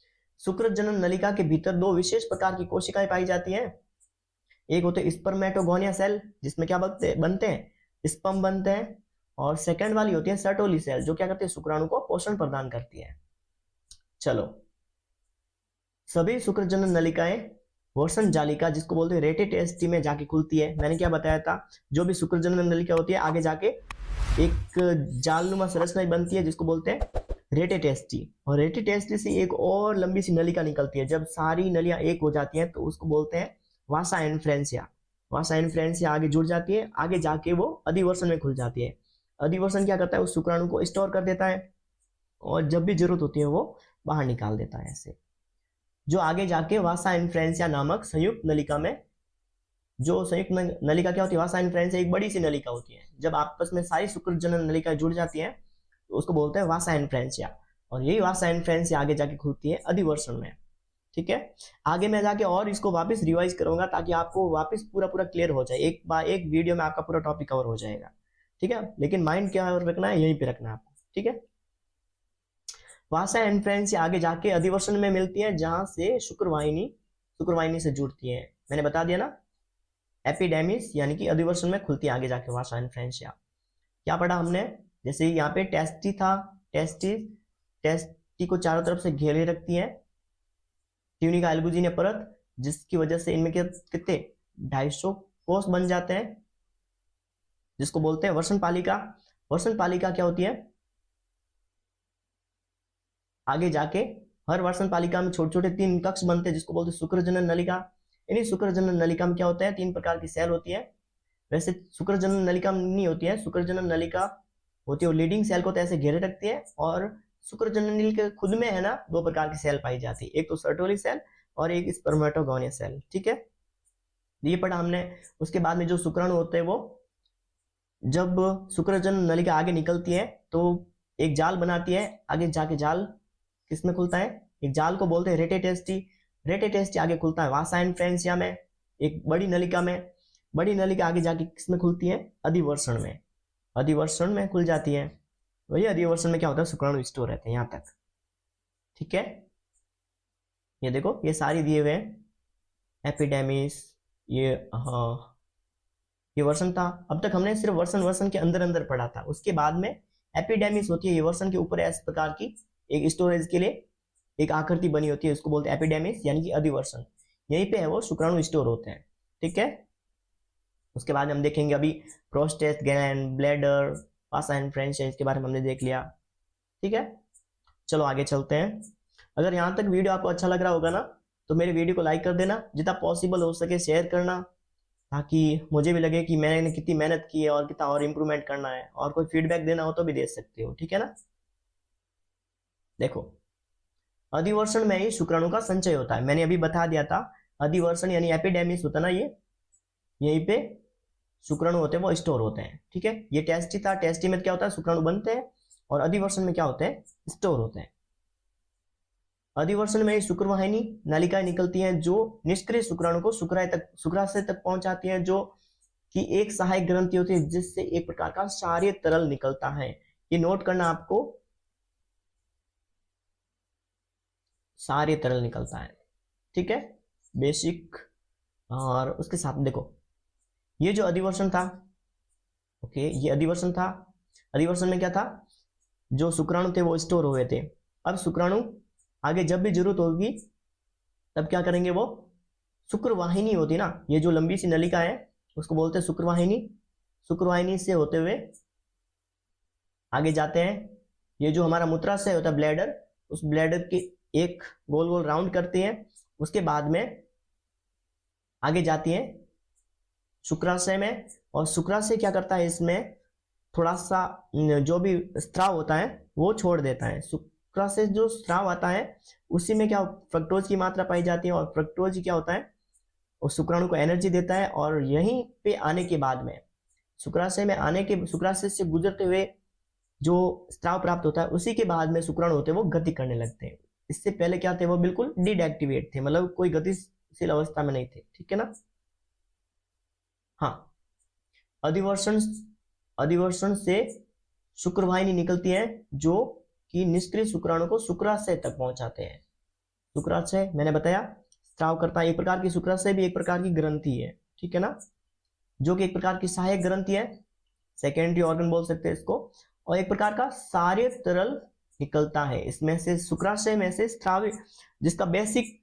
S1: शुक्रजनन नलिका के भीतर 2 विशेष प्रकार की कोशिकाएं पाई जाती हैं। एक होते हैं स्पर्मेटोगोनिया सेल जिसमें क्या बनते हैं, स्पर्म बनते हैं, और सेकंड वाली होती है सर्टोली सेल जो क्या करती है, शुक्राणु को पोषण प्रदान करती है। चलो, सभी शुक्रजनन नलिकाएं वर्षण जालिका जिसको बोलते हैं रेटिटेस्टी में जाके खुलती है। मैंने क्या बताया था, जो भी शुक्रजनन नलिका होती है आगे जाके एक जालनुमा संरचना बनती है जिसको बोलते हैं रेटिटेस्टी, और रेटिटेस्टी से एक और लंबी सी नलिका निकलती है। जब सारी नलियां एक हो जाती हैं तो उसको बोलते हैं वासा इन्फ्रेंसिया। वासा इन्फ्रेंसिया आगे जुड़ जाती है, आगे जाके वो अधिवर्षण में खुल जाती है। अधिवर्षण क्या करता है, उस शुक्राणु को स्टोर कर देता है, और जब भी जरूरत होती है वो बाहर निकाल देता है ऐसे। जो आगे जाके वासा इन्फ्रेंसिया नामक संयुक्त नलिका में, जो संयुक्त नलिका क्या होती है, वासा इन्फ्रेंसिया एक बड़ी सी नलिका होती है। जब आपस में सारी शुक्रजनन नलिकाएं जुड़ जाती हैं तो उसको बोलते हैं वासा इन्फ्रेंसिया, और यही वासा इन्फ्रेंसिया आगे जाके खुलती है अधिवर्षण में। ठीक है, आगे मैं जाके और इसको वापस रिवाइज करूंगा ताकि आपको वापस पूरा क्लियर हो जाए, एक बार एक वीडियो में आपका पूरा टॉपिक कवर हो जाएगा। ठीक है, लेकिन माइंड क्या रखना है, यहीं पे रखना है आपको। ठीक है, वासा इन्फ्रेंसिया आगे जाके अधिवर्षण में मिलती है जहां से शुक्रवाहिनी से जुड़ती है। मैंने बता दिया ना, एपिडेमिस यानी कि अधिवर्षण में खुलती है आगे जाके वासा इन्फ्रेंसिया। क्या पढ़ा हमने, जैसे यहाँ पे टेस्टी था, टेस्टी को चारों तरफ से घेरे रखती है ट्यूनिका एल्बुजिना परत, जिसकी वजह से इनमें कितने 250 कोष बन जाते हैं जिसको बोलते हैं वर्षण पालिका। वर्षण पालिका क्या होती है, आगे जाके हर वर्षण पालिका में छोटे छोटे 3 कक्ष बनते हैं जिसको बोलते हैं शुक्रजनन नलिका। इन्हीं शुक्रजनन नलिका में क्या होता है, 3 प्रकार की सेल होती है। वैसे शुक्रजनन नलिका नहीं होती है, शुक्रजनन नलिका होती है वो लीडिंग सेल को तो ऐसे घेरे रखती है, और शुक्रजनन नलिका खुद में है ना 2 प्रकार की सेल पाई जाती है, एक तो सर्टोली सेल और एक स्पर्मेटोगोनिया सेल। ठीक है, ये पढ़ा हमने। उसके बाद में जो शुक्राणु होते हैं वो जब शुक्रजनन नलिका आगे निकलती है तो एक जाल बनाती है, आगे जाके जाल किसमें खुलता है, एक जाल को बोलते हैं रेटिटेस्टी। रेटिटेस्टी आगे खुलता है वासा इन्फ्रेंसिया में, एक बड़ी नलिका में। बड़ी नलिका आगे जाके किसमें खुलती है, अधिवर्षण में। अधिवर्षण में खुल जाती है, वही अधिवर्षण में क्या होता है, शुक्राणु स्टोर रहते हैं यहाँ तक। ठीक है, ये देखो ये सारी दिए हुए हैं, एपिडेमिस, ये वर्षण था। अब तक हमने सिर्फ वर्षण के अंदर पढ़ा था। उसके बाद में एपिडेमिस होती है, ये वर्षण के ऊपर इस प्रकार की एक स्टोरेज के लिए एक आकृति बनी होती है, उसको बोलते हैं एपिडेमिस यानी कि अधिवर्षण। यहीं पे है वो शुक्राणु स्टोर होते हैं। ठीक है, उसके बाद हम देखेंगे अभी प्रोस्टेट ग्लैंड, ब्लैडर, वासा इन्फ्रेंसिया, इसके बारे में हमने देख लिया। ठीक है, चलो आगे चलते हैं। अगर यहाँ तक वीडियो आपको अच्छा लग रहा होगा ना तो मेरे वीडियो को लाइक कर देना, जितना पॉसिबल हो सके शेयर करना, ताकि मुझे भी लगे कि मैंने कितनी मेहनत की है और कितना और इम्प्रूवमेंट करना है। और कोई फीडबैक देना हो तो भी दे सकते हो। ठीक है ना। देखो, अधिवर्षण में ही शुक्राणु का संचय होता है। मैंने अभी बता दिया था अधिवर्षण यानी एपिडेमिस होता है ना, ये यहीं पे शुक्राणु होते हैं वो स्टोर होते हैं। ठीक है, ये टेस्टी था, टेस्टी में क्या होता है, शुक्राणु बनते हैं, और अधिवर्षण में क्या होते हैं, स्टोर होते हैं। अधिवर्षण में शुक्रवाहिनी नलिकाएं निकलती हैं जो निष्क्रिय शुक्राणु को शुक्राशय तक पहुंचाती हैं, जो कि एक सहायक ग्रंथि होती है जिससे एक प्रकार का क्षारीय तरल निकलता है। ये नोट करना आपको, क्षारीय तरल निकलता है। ठीक है, बेसिक। और उसके साथ देखो ये जो अधिवर्षण था, ओके, ये अधिवर्षण था। अधिवर्षण में क्या था, जो शुक्राणु थे वो स्टोर हुए थे। अब शुक्राणु आगे जब भी जरूरत होगी तब क्या करेंगे, वो शुक्रवाहिनी होती ना, ये जो लंबी सी नलिका है उसको बोलते हैं शुक्रवाहिनी। शुक्रवाहिनी से होते हुए आगे जाते हैं। ये जो हमारा मूत्राशय होता है, ब्लैडर, उस ब्लैडर के एक गोल गोल राउंड करती है। उसके बाद में आगे जाती है शुक्राशय में, और शुक्राशय क्या करता है, इसमें थोड़ा सा जो भी स्राव होता है वो छोड़ देता है। शुक्राशय जो स्राव आता है उसी में क्या फ्रक्टोज की मात्रा पाई जाती है, और फ्रक्टोज क्या होता है, वो शुक्राणु को एनर्जी देता है। और यहीं पे आने के बाद में शुक्राशय में आने के, शुक्राशय से गुजरते हुए जो स्राव प्राप्त होता है उसी के बाद में शुक्राणु होते हैं वो गति करने लगते हैं। इससे पहले क्या थे, वो बिल्कुल डिडेक्टिवेट थे, मतलब कोई गतिशील अवस्था में नहीं थे। ठीक है ना। हाँ, अधिवर्षण से शुक्रवाहिनी निकलती है जो कि निष्क्रिय शुक्राणु को शुक्राशय तक पहुंचाते हैं। शुक्राशय मैंने बताया स्राव करता है, एक प्रकार की शुक्राशय भी एक प्रकार की ग्रंथि है। ठीक है ना, जो कि एक प्रकार की सहायक ग्रंथि है, सेकेंडरी ऑर्गन बोल सकते हैं इसको, और एक प्रकार का क्षारीय तरल निकलता है इसमें से, शुक्राशय में से स्राव, जिसका बेसिक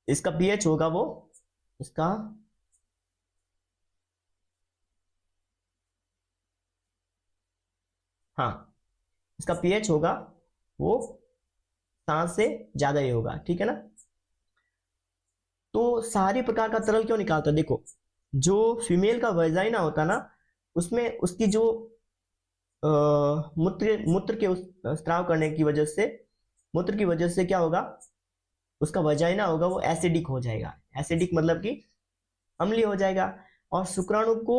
S1: इसका पीएच होगा, वो इसका हाँ, इसका पीएच होगा वो 7 से ज्यादा ही होगा। ठीक है ना। तो सारी प्रकार का तरल क्यों निकालता है, देखो जो फीमेल का वजाइना होता ना, उसमें उसकी जो मूत्र के उस स्राव करने की वजह से, मूत्र की वजह से क्या होगा, उसका वजाइना होगा वो एसिडिक हो जाएगा। एसिडिक मतलब कि अम्लीय हो जाएगा। और शुक्राणु को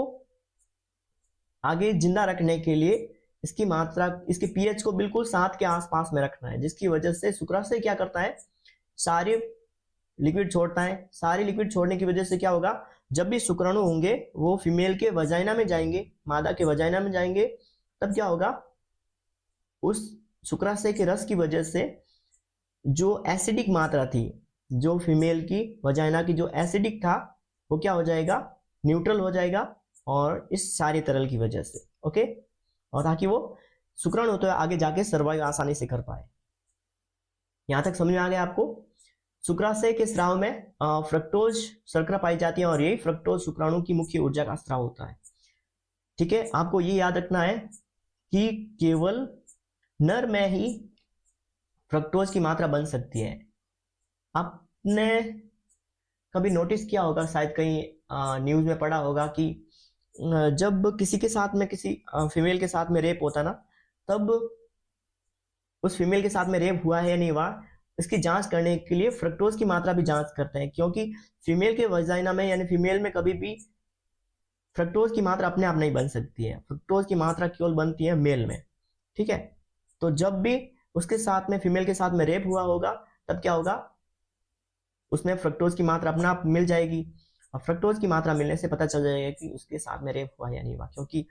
S1: आगे जिंदा रखने के लिए इसकी मात्रा, इसके पीएच को बिल्कुल 7 के आसपास में रखना है, जिसकी वजह से शुक्राशय क्या करता है, सारे लिक्विड छोड़ता है। सारे लिक्विड छोड़ने की वजह से क्या होगा, जब भी शुक्राणु होंगे वो फीमेल के वजाइना में जाएंगे, मादा के वजाइना में जाएंगे, तब क्या होगा, उस शुक्राशय के रस की वजह से जो एसिडिक मात्रा थी, जो फीमेल की वजाइना की जो एसिडिक था, वो क्या हो जाएगा, न्यूट्रल हो जाएगा, और इस सारे तरल की वजह से। ओके, और ताकि वो शुक्राणु होते हुए आगे जाके सर्वाइव आसानी से कर पाए। यहां तक समझ में आ गया आपको। शुक्राशय के स्राव में फ्रक्टोज शर्करा पाई जाती है, और यही फ्रक्टोज शुक्राणु की मुख्य ऊर्जा का स्राव होता है। ठीक है, आपको ये याद रखना है कि केवल नर में ही फ्रक्टोज की मात्रा बन सकती है। आपने कभी नोटिस किया होगा, शायद कहीं न्यूज में पढ़ा होगा कि जब किसी के साथ में, किसी फीमेल के साथ में रेप होता ना, तब उस फीमेल के साथ में रेप हुआ है या नहीं हुआ, इसकी जांच करने के लिए फ्रक्टोज की मात्रा भी जांच करते हैं, क्योंकि फीमेल के वजाइना में यानी फीमेल में कभी भी फ्रक्टोज की मात्रा अपने आप नहीं बन सकती है। फ्रक्टोज की मात्रा केवल बनती है मेल में। ठीक है, तो जब भी उसके साथ में, फीमेल के साथ में रेप हुआ होगा, तब क्या होगा, उसमें फ्रक्टोज की मात्रा अपने आप मिल जाएगी। और फ्रक्टोज की मात्रा मिलने से पता चल जाएगा कि उसके साथ में रेप हुआ या नहीं हुआ, क्योंकि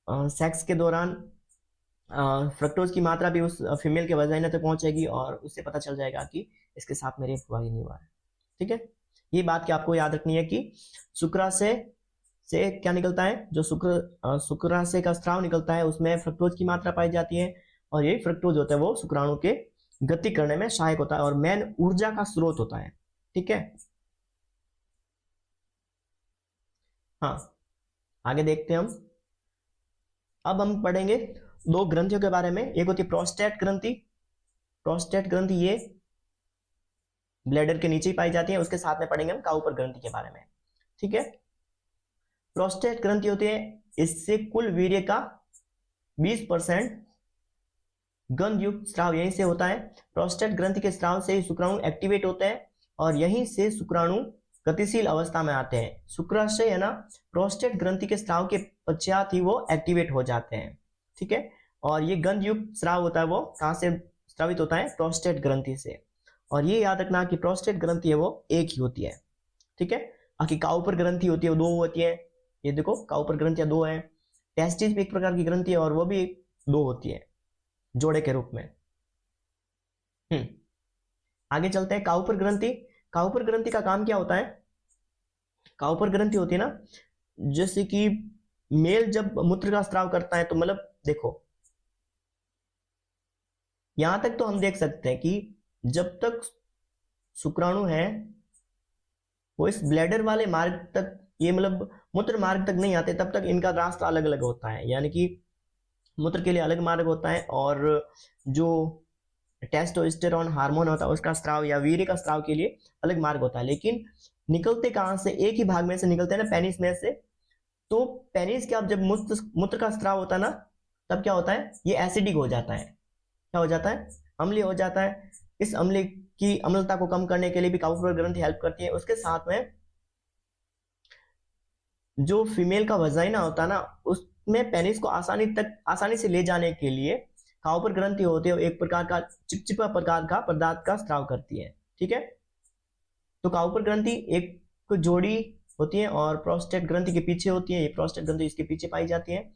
S1: सेक्स के दौरान फ्रक्टोज की मात्रा भी उस फीमेल के वजाइना तक पहुंचेगी, और उससे पता चल जाएगा कि इसके साथ में रेप हुआ या नहीं हुआ है। ठीक है, ये बात क्या आपको याद रखनी है कि शुक्राशय से क्या निकलता है, जो शुक्राशय का स्राव निकलता है उसमें फ्रक्टोज की मात्रा पाई जाती है, और यही फ्रक्टोज होता है वो शुक्राणु के गति करने में सहायक होता है और मेन ऊर्जा का स्रोत होता है। ठीक है, हाँ, आगे देखते हैं हम। अब हम पढ़ेंगे 2 ग्रंथियों के बारे में। एक होती है प्रोस्टेट ग्रंथि। प्रोस्टेट ग्रंथि ये ब्लैडर के नीचे ही पाई जाती है। उसके साथ में पढ़ेंगे हम काउपर ग्रंथि के बारे में। ठीक है, प्रोस्टेट ग्रंथि होती है, इससे कुल वीर्य का 20% गंध युक्त स्राव यहीं से होता है। प्रोस्टेट ग्रंथि के स्राव से शुक्राणु एक्टिवेट होते हैं, और यहीं से शुक्राणु गतिशील अवस्था में आते हैं। शुक्राशय है ना, प्रोस्टेट ग्रंथि के स्राव के पश्चात ही वो एक्टिवेट हो जाते हैं। ठीक है, और ये गंध युक्त स्राव होता है वो कहाँ से स्रावित होता है? प्रोस्टेट ग्रंथि से। और ये याद रखना कि प्रोस्टेट ग्रंथि है वो एक ही होती है। ठीक है, बाकी काउपर ग्रंथि होती है वो दो होती है। ये देखो काउपर ग्रंथियां दो है। टेस्टिस भी एक प्रकार की ग्रंथि है और वो भी दो होती है जोड़े के रूप में। आगे चलते हैं। काउपर ग्रंथि, काउपर ग्रंथि का काम क्या होता है? काउपर ग्रंथि होती है ना, जैसे कि मेल जब मूत्र का स्राव करता है तो मतलब देखो यहां तक तो हम देख सकते हैं कि जब तक शुक्राणु है वो इस ब्लैडर वाले मार्ग तक, ये मतलब मूत्र मार्ग तक नहीं आते, तब तक इनका रास्ता अलग अलग होता है। यानी कि मूत्र के लिए अलग मार्ग होता है और जो टेस्टोस्टेरोन हार्मोन होता है उसका स्राव या वीर्य का स्राव के लिए अलग मार्ग होता है। लेकिन निकलते कहां से? एक ही भाग में से निकलते हैं ना, पेनिस में से। तो पेनिस के अब जब मूत्र का स्राव होता है ना, तब क्या होता है? ये एसिडिक हो जाता है। क्या हो जाता है? अम्लीय हो जाता है। इस अम्ल की अम्लता को कम करने के लिए भी काउपर ग्रंथि हेल्प करती है। उसके साथ में जो फीमेल का वजाइना होता है ना, उसमें पेनिस को आसानी से ले जाने के लिए काउपर ग्रंथि होती है, एक प्रकार का चिपचिपा प्रकार का पदार्थ का स्राव करती है। ठीक है, तो काउपर ग्रंथि एक जोड़ी होती है और प्रोस्टेट ग्रंथि के पीछे होती है। ये प्रोस्टेट ग्रंथि इसके पीछे पाई जाती है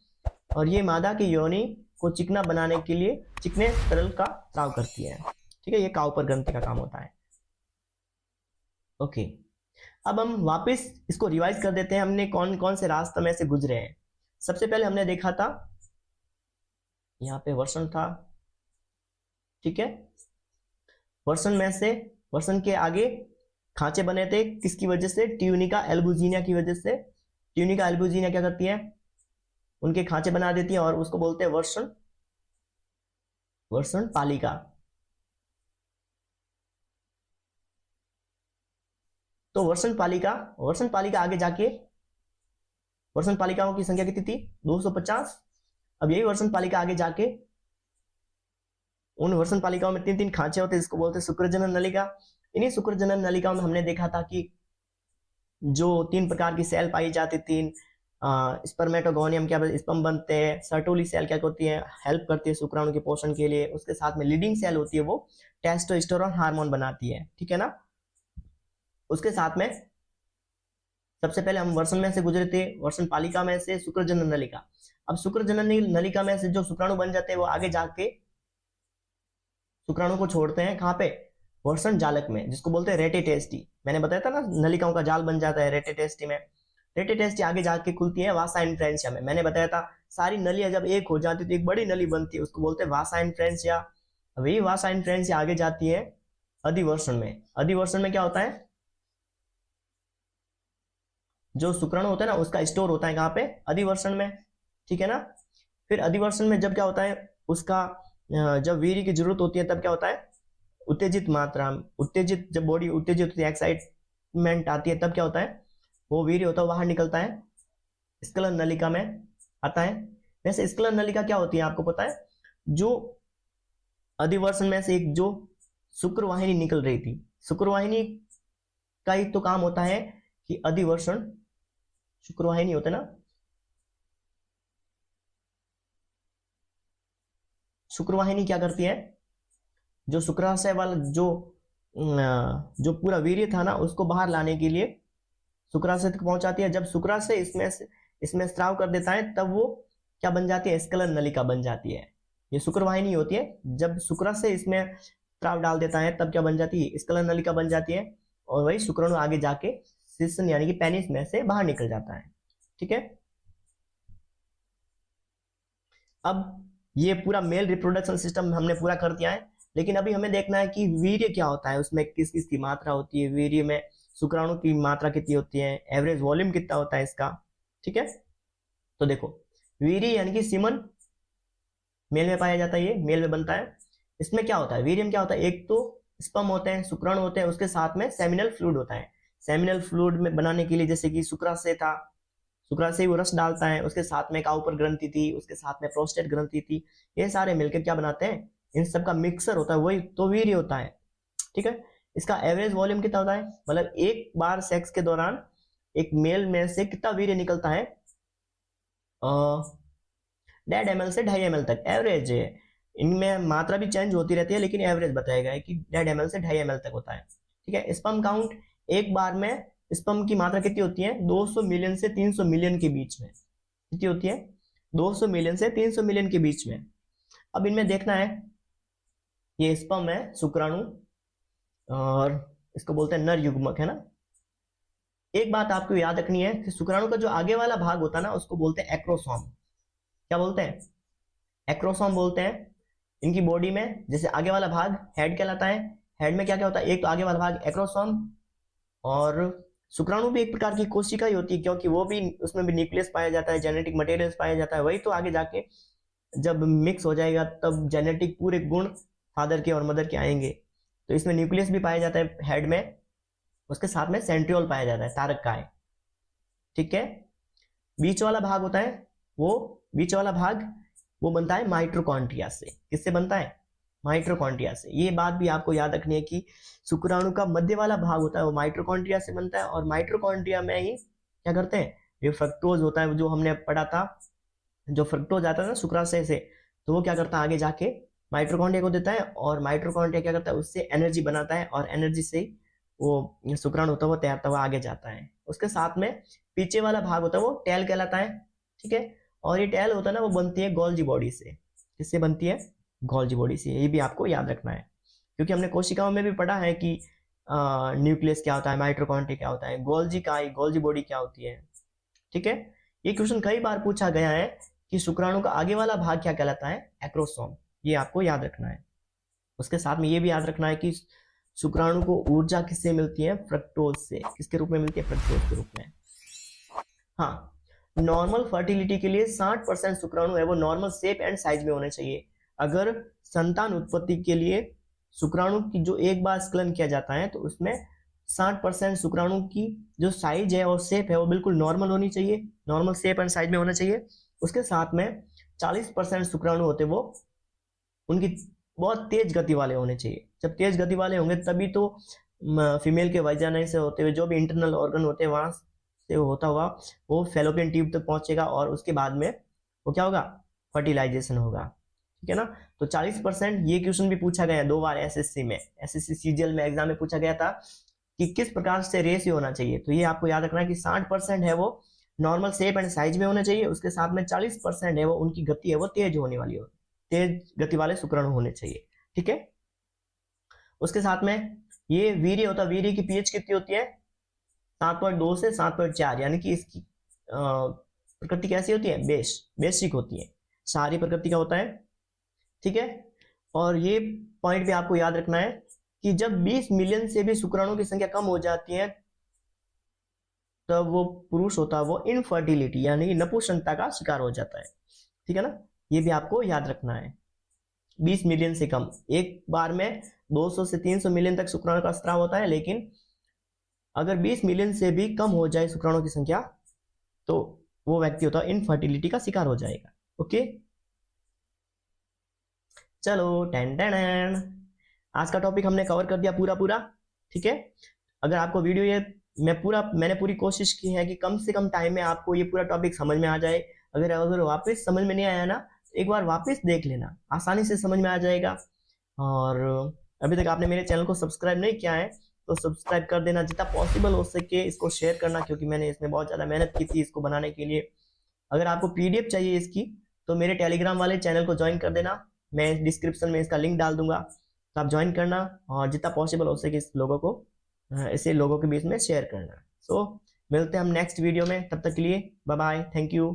S1: और ये मादा की योनि को चिकना बनाने के लिए चिकने तरल का स्राव करती है। ठीक है, ये काउपर ग्रंथि का काम होता है। ओके, अब हम वापस इसको रिवाइज कर देते हैं, हमने कौन कौन से रास्ते में से गुजरे हैं। सबसे पहले हमने देखा था यहाँ पे वर्षण था। ठीक है, वर्षण में से, वर्षण के आगे खांचे बने थे, किसकी वजह से? ट्यूनिका एल्बुजिनिया की वजह से। ट्यूनिका एल्बुजिनिया क्या करती है? उनके खांचे बना देती है और उसको बोलते हैं वर्षण, वर्षण पालिका। तो वर्षण पालिका आगे जाके, वर्षण पालिकाओं की संख्या कितनी थी? 250। अब यही वर्षण पालिका आगे जाके उन वर्षण पालिकाओं में 3-3 खांचे होते हैं, जिसको बोलते हैं शुक्रजनन नलिका। इन्हीं शुक्रजनन नलिकाओं में हमने देखा था कि जो 3 प्रकार की सेल पाई जाती थी, स्पर्मेटोगोनियम क्या स्पर्म बनते हैं, सर्टोली सेल क्या होती है, हेल्प करती है शुक्राणु के पोषण के लिए। उसके साथ में लीडिंग सेल होती है, वो टेस्टोस्टेरोन हार्मोन बनाती है। ठीक है ना, उसके साथ में सबसे पहले हम वर्षण में से गुजरे थे, वर्षण पालिका में से शुक्रजनन नलिका। अब शुक्रजनन नलिका में से जो शुक्राणु बन जाते हैं वो आगे जाके शुक्राणु को छोड़ते हैं कहाँ पे? वर्षण जालक में, जिसको बोलते हैं रेटिटेस्टी। मैंने बताया था ना, नलिकाओं का जाल बन जाता है रेटिटेस्टी में। रेटिटेस्टी आगे जाके खुलती है वासा इन्फ्रेंशिया में। मैंने बताया था सारी नलियां जब एक हो जाती तो एक बड़ी नली बनती है, उसको बोलते हैं वासा इन्फ्रेंशिया। वही वासा इन्फ्रेंशिया आगे जाती है अधिवर्षण में। अधिवर्षण में क्या होता है? जो शुक्राणु होता है ना उसका स्टोर होता है कहाँ पे? अधिवर्षण में। ठीक है ना, फिर अधिवर्षण में जब क्या होता है, उसका जब वीर्य की जरूरत होती है तब क्या होता है? उत्तेजित मात्रा, उत्तेजित, जब बॉडी उत्तेजित होती है, एक्साइटमेंट आती है, तब क्या होता है? वो वीर्य होता है बाहर निकलता है, स्खलन नलिका में आता है। वैसे स्खलन नलिका क्या होती है आपको पता है? जो अधिवर्षण में से एक जो शुक्रवाहिनी निकल रही थी, शुक्रवाहिनी का ही तो काम होता है कि अधिवर्षण, शुक्रवाहिनी होता है ना, शुक्रवाहिनी क्या करती है? जो शुक्राशय वाला जो पूरा वीर्य था ना उसको बाहर लाने के लिए शुक्राशय तक पहुंचाती है। जब शुक्राशय इसमें स्राव कर देता है तब वो क्या बन जाती है? स्खलन नलिका बन जाती है। ये शुक्रवाहिनी होती है, जब शुक्राशय इसमें स्राव डाल देता है तब क्या बन जाती है? स्खलन नलिका बन जाती है और वही शुक्राणु आगे जाके शिश्न यानी कि पेनिस में से बाहर निकल जाता है। ठीक है, अब ये पूरा मेल रिप्रोडक्शन सिस्टम हमने पूरा कर दिया है, लेकिन अभी हमें देखना है कि वीर्य क्या होता है, उसमें किस किस की मात्रा होती है, वीर्य में शुक्राणु की मात्रा कितनी होती है, एवरेज वॉल्यूम कितना होता है इसका। ठीक है, तो देखो वीर्य यानी कि सीमन मेल में पाया जाता है, ये मेल में बनता है। इसमें क्या होता है? वीर्य में क्या होता है? एक तो स्पर्म होते हैं, शुक्राणु होते हैं, उसके साथ में सेमिनल फ्लूइड होता है। सेमिनल फ्लूइड में बनाने के लिए जैसे कि शुक्राशय था, शुक्राशय वो रस डालता है, उसके साथ में काउपर ग्रंथि थी, उसके साथ में प्रोस्टेट ग्रंथि थी, ये सारे मिलकर क्या बनाते हैं? इन सब का मिक्सर होता है, वही तो वीर्य होता है। ठीक है, इसका एवरेज वॉल्यूम कितना होता है, मतलब एक बार सेक्स के दौरान एक मेल में से कितना वीर्य निकलता है, 1.5 ml से 2.5 ml तक एवरेज है। इनमें मात्रा भी चेंज होती रहती है, लेकिन एवरेज बताया गया है कि 1.5 ml से 2.5 ml तक होता है। ठीक है, स्पर्म काउंट, एक बार में स्पर्म की मात्रा कितनी होती है, 200 मिलियन से 300 मिलियन के बीच में। कितनी होती है, 200 मिलियन से 300 मिलियन के बीच में। अब इनमें देखना है, ये स्पर्म है, शुक्राणु, और इसको बोलते हैं नर युग्मक, है ना। एक बात आपको याद रखनी है कि शुक्राणु का जो आगे वाला भाग होता है ना, उसको बोलते हैं एक्रोसोम। क्या बोलते हैं, एक्रोसोम बोलते हैं। इनकी बॉडी में जैसे आगे वाला भाग हेड कहलाता है, हेड में क्या क्या होता है, एक तो आगे वाला भाग एक्रोसोम, और शुक्राणु भी एक प्रकार की कोशिका ही होती है, क्योंकि वो भी, उसमें भी न्यूक्लियस पाया जाता है, जेनेटिक मटेरियल्स पाया जाता है। वही तो आगे जाके जब मिक्स हो जाएगा तब जेनेटिक पूरे गुण फादर के और मदर के आएंगे। तो इसमें न्यूक्लियस भी पाया जाता है हेड में, उसके साथ में सेंट्रियोल पाया जाता है, तारक काय। ठीक है, बीच वाला भाग होता है, वो बीच वाला भाग वो बनता है माइटोकॉन्ड्रिया से। किससे बनता है, माइटोकॉन्ड्रिया से। ये बात भी आपको याद रखनी है कि शुक्राणु का मध्य वाला भाग होता है वो माइटोकॉन्ड्रिया से बनता है, और माइटोकॉन्ड्रिया में ही क्या करते हैं, ये फ्रक्टोज होता है जो हमने पढ़ा था, जो फ्रक्टोज आता है ना शुक्राशय से, तो वो क्या करता है आगे जाके माइटोकॉन्ड्रिया को देता है, और माइटोकॉन्ड्रिया क्या करता है, उससे एनर्जी बनाता है, और एनर्जी से वो शुक्राणु होता है वो तैरता हुआ आगे जाता है। उसके साथ में पीछे वाला भाग होता है वो टेल कहलाता है। ठीक है, और ये टेल होता है ना, वो बनती है गोल्जी बॉडी से। किससे बनती है, गोल्जी बॉडी से। ये भी आपको याद रखना है, क्योंकि हमने कोशिकाओं में भी पढ़ा है कि न्यूक्लियस क्या होता है, माइटोकॉन्ड्रिया क्या होता है, गोल्जी बॉडी क्या होती है। ठीक है, ये क्वेश्चन कई बार पूछा गया है कि शुक्राणु का आगे वाला भाग क्या कहलाता है, एक्रोसोम। ये आपको याद रखना है। उसके साथ में ये भी याद रखना है कि शुक्राणु को ऊर्जा किससे मिलती है, फ्रक्टोज से। किसके रूप में मिलती है, फ्रक्टोज के रूप में। हाँ, नॉर्मल फर्टिलिटी के लिए 60% शुक्राणु है वो नॉर्मल शेप एंड साइज में होने चाहिए। अगर संतान उत्पत्ति के लिए शुक्राणु की जो एक बार स्खलन किया जाता है, तो उसमें 60% शुक्राणु की जो साइज है और शेप है वो बिल्कुल नॉर्मल होनी चाहिए, नॉर्मल शेप एंड साइज में होना चाहिए। उसके साथ में 40% शुक्राणु होते वो उनकी बहुत तेज गति वाले होने चाहिए। जब तेज गति वाले होंगे तभी तो फीमेल के वाजाना से होते हुए जो भी इंटरनल ऑर्गन होते हैं वहां से होता हुआ वो फेलोपियन ट्यूब तक पहुंचेगा, और उसके बाद में वो क्या होगा, फर्टिलाइजेशन होगा। ठीक है ना। तो 40%, ये क्वेश्चन भी पूछा गया 2 बार एसएससी में, एसएससी सीजीएल में एग्जाम में पूछा गया था कि किस प्रकार से रेशियो होना चाहिए। तो ये आपको याद रखना है कि 60% है वो नॉर्मल शेप एंड साइज में होना चाहिए, उसके साथ में 40% है वो उनकी गति है वो तेज होने वाली हो, तेज गति वाले शुक्राणु होने चाहिए। ठीक है, उसके साथ में ये वीर्य होता है, वीर्य की पीएच कितनी होती है, 7.2 से 7.4, यानी कि इसकी प्रकृति कैसी होती है, बेसिक होती है, सारी प्रकृति का होता है। ठीक है, और ये पॉइंट भी आपको याद रखना है कि जब 20 मिलियन से भी शुक्राणु की संख्या कम हो जाती है तब वो पुरुष होता है वो इनफर्टिलिटी यानी कि नपुंसकता का शिकार हो जाता है। ठीक है ना, ये भी आपको याद रखना है। 20 मिलियन से कम, एक बार में 200 से 300 मिलियन तक शुक्राणु का स्त्राव होता है, लेकिन अगर 20 मिलियन से भी कम हो जाए शुक्राणु की संख्या तो वो व्यक्ति होता है इनफर्टिलिटी का शिकार हो जाएगा। ओके, चलो टेन टेन, आज का टॉपिक हमने कवर कर दिया पूरा। ठीक है, अगर आपको वीडियो ये मैंने पूरी कोशिश की है कि कम से कम टाइम में आपको ये पूरा टॉपिक समझ में आ जाए। अगर वापस समझ में नहीं आया ना, एक बार वापस देख लेना, आसानी से समझ में आ जाएगा। और अभी तक आपने मेरे चैनल को सब्सक्राइब नहीं किया है तो सब्सक्राइब कर देना, जितना पॉसिबल हो सके इसको शेयर करना, क्योंकि मैंने इसमें बहुत ज़्यादा मेहनत की थी इसको बनाने के लिए। अगर आपको पीडीएफ चाहिए इसकी तो मेरे टेलीग्राम वाले चैनल को ज्वाइन कर देना, मैं डिस्क्रिप्शन में इसका लिंक डाल दूंगा, तो आप ज्वाइन करना और जितना पॉसिबल हो सके इस लोगों को ऐसे लोगों के बीच में शेयर करना। सो मिलते हैं हम नेक्स्ट वीडियो में, तब तक के लिए बाय बाय, थैंक यू।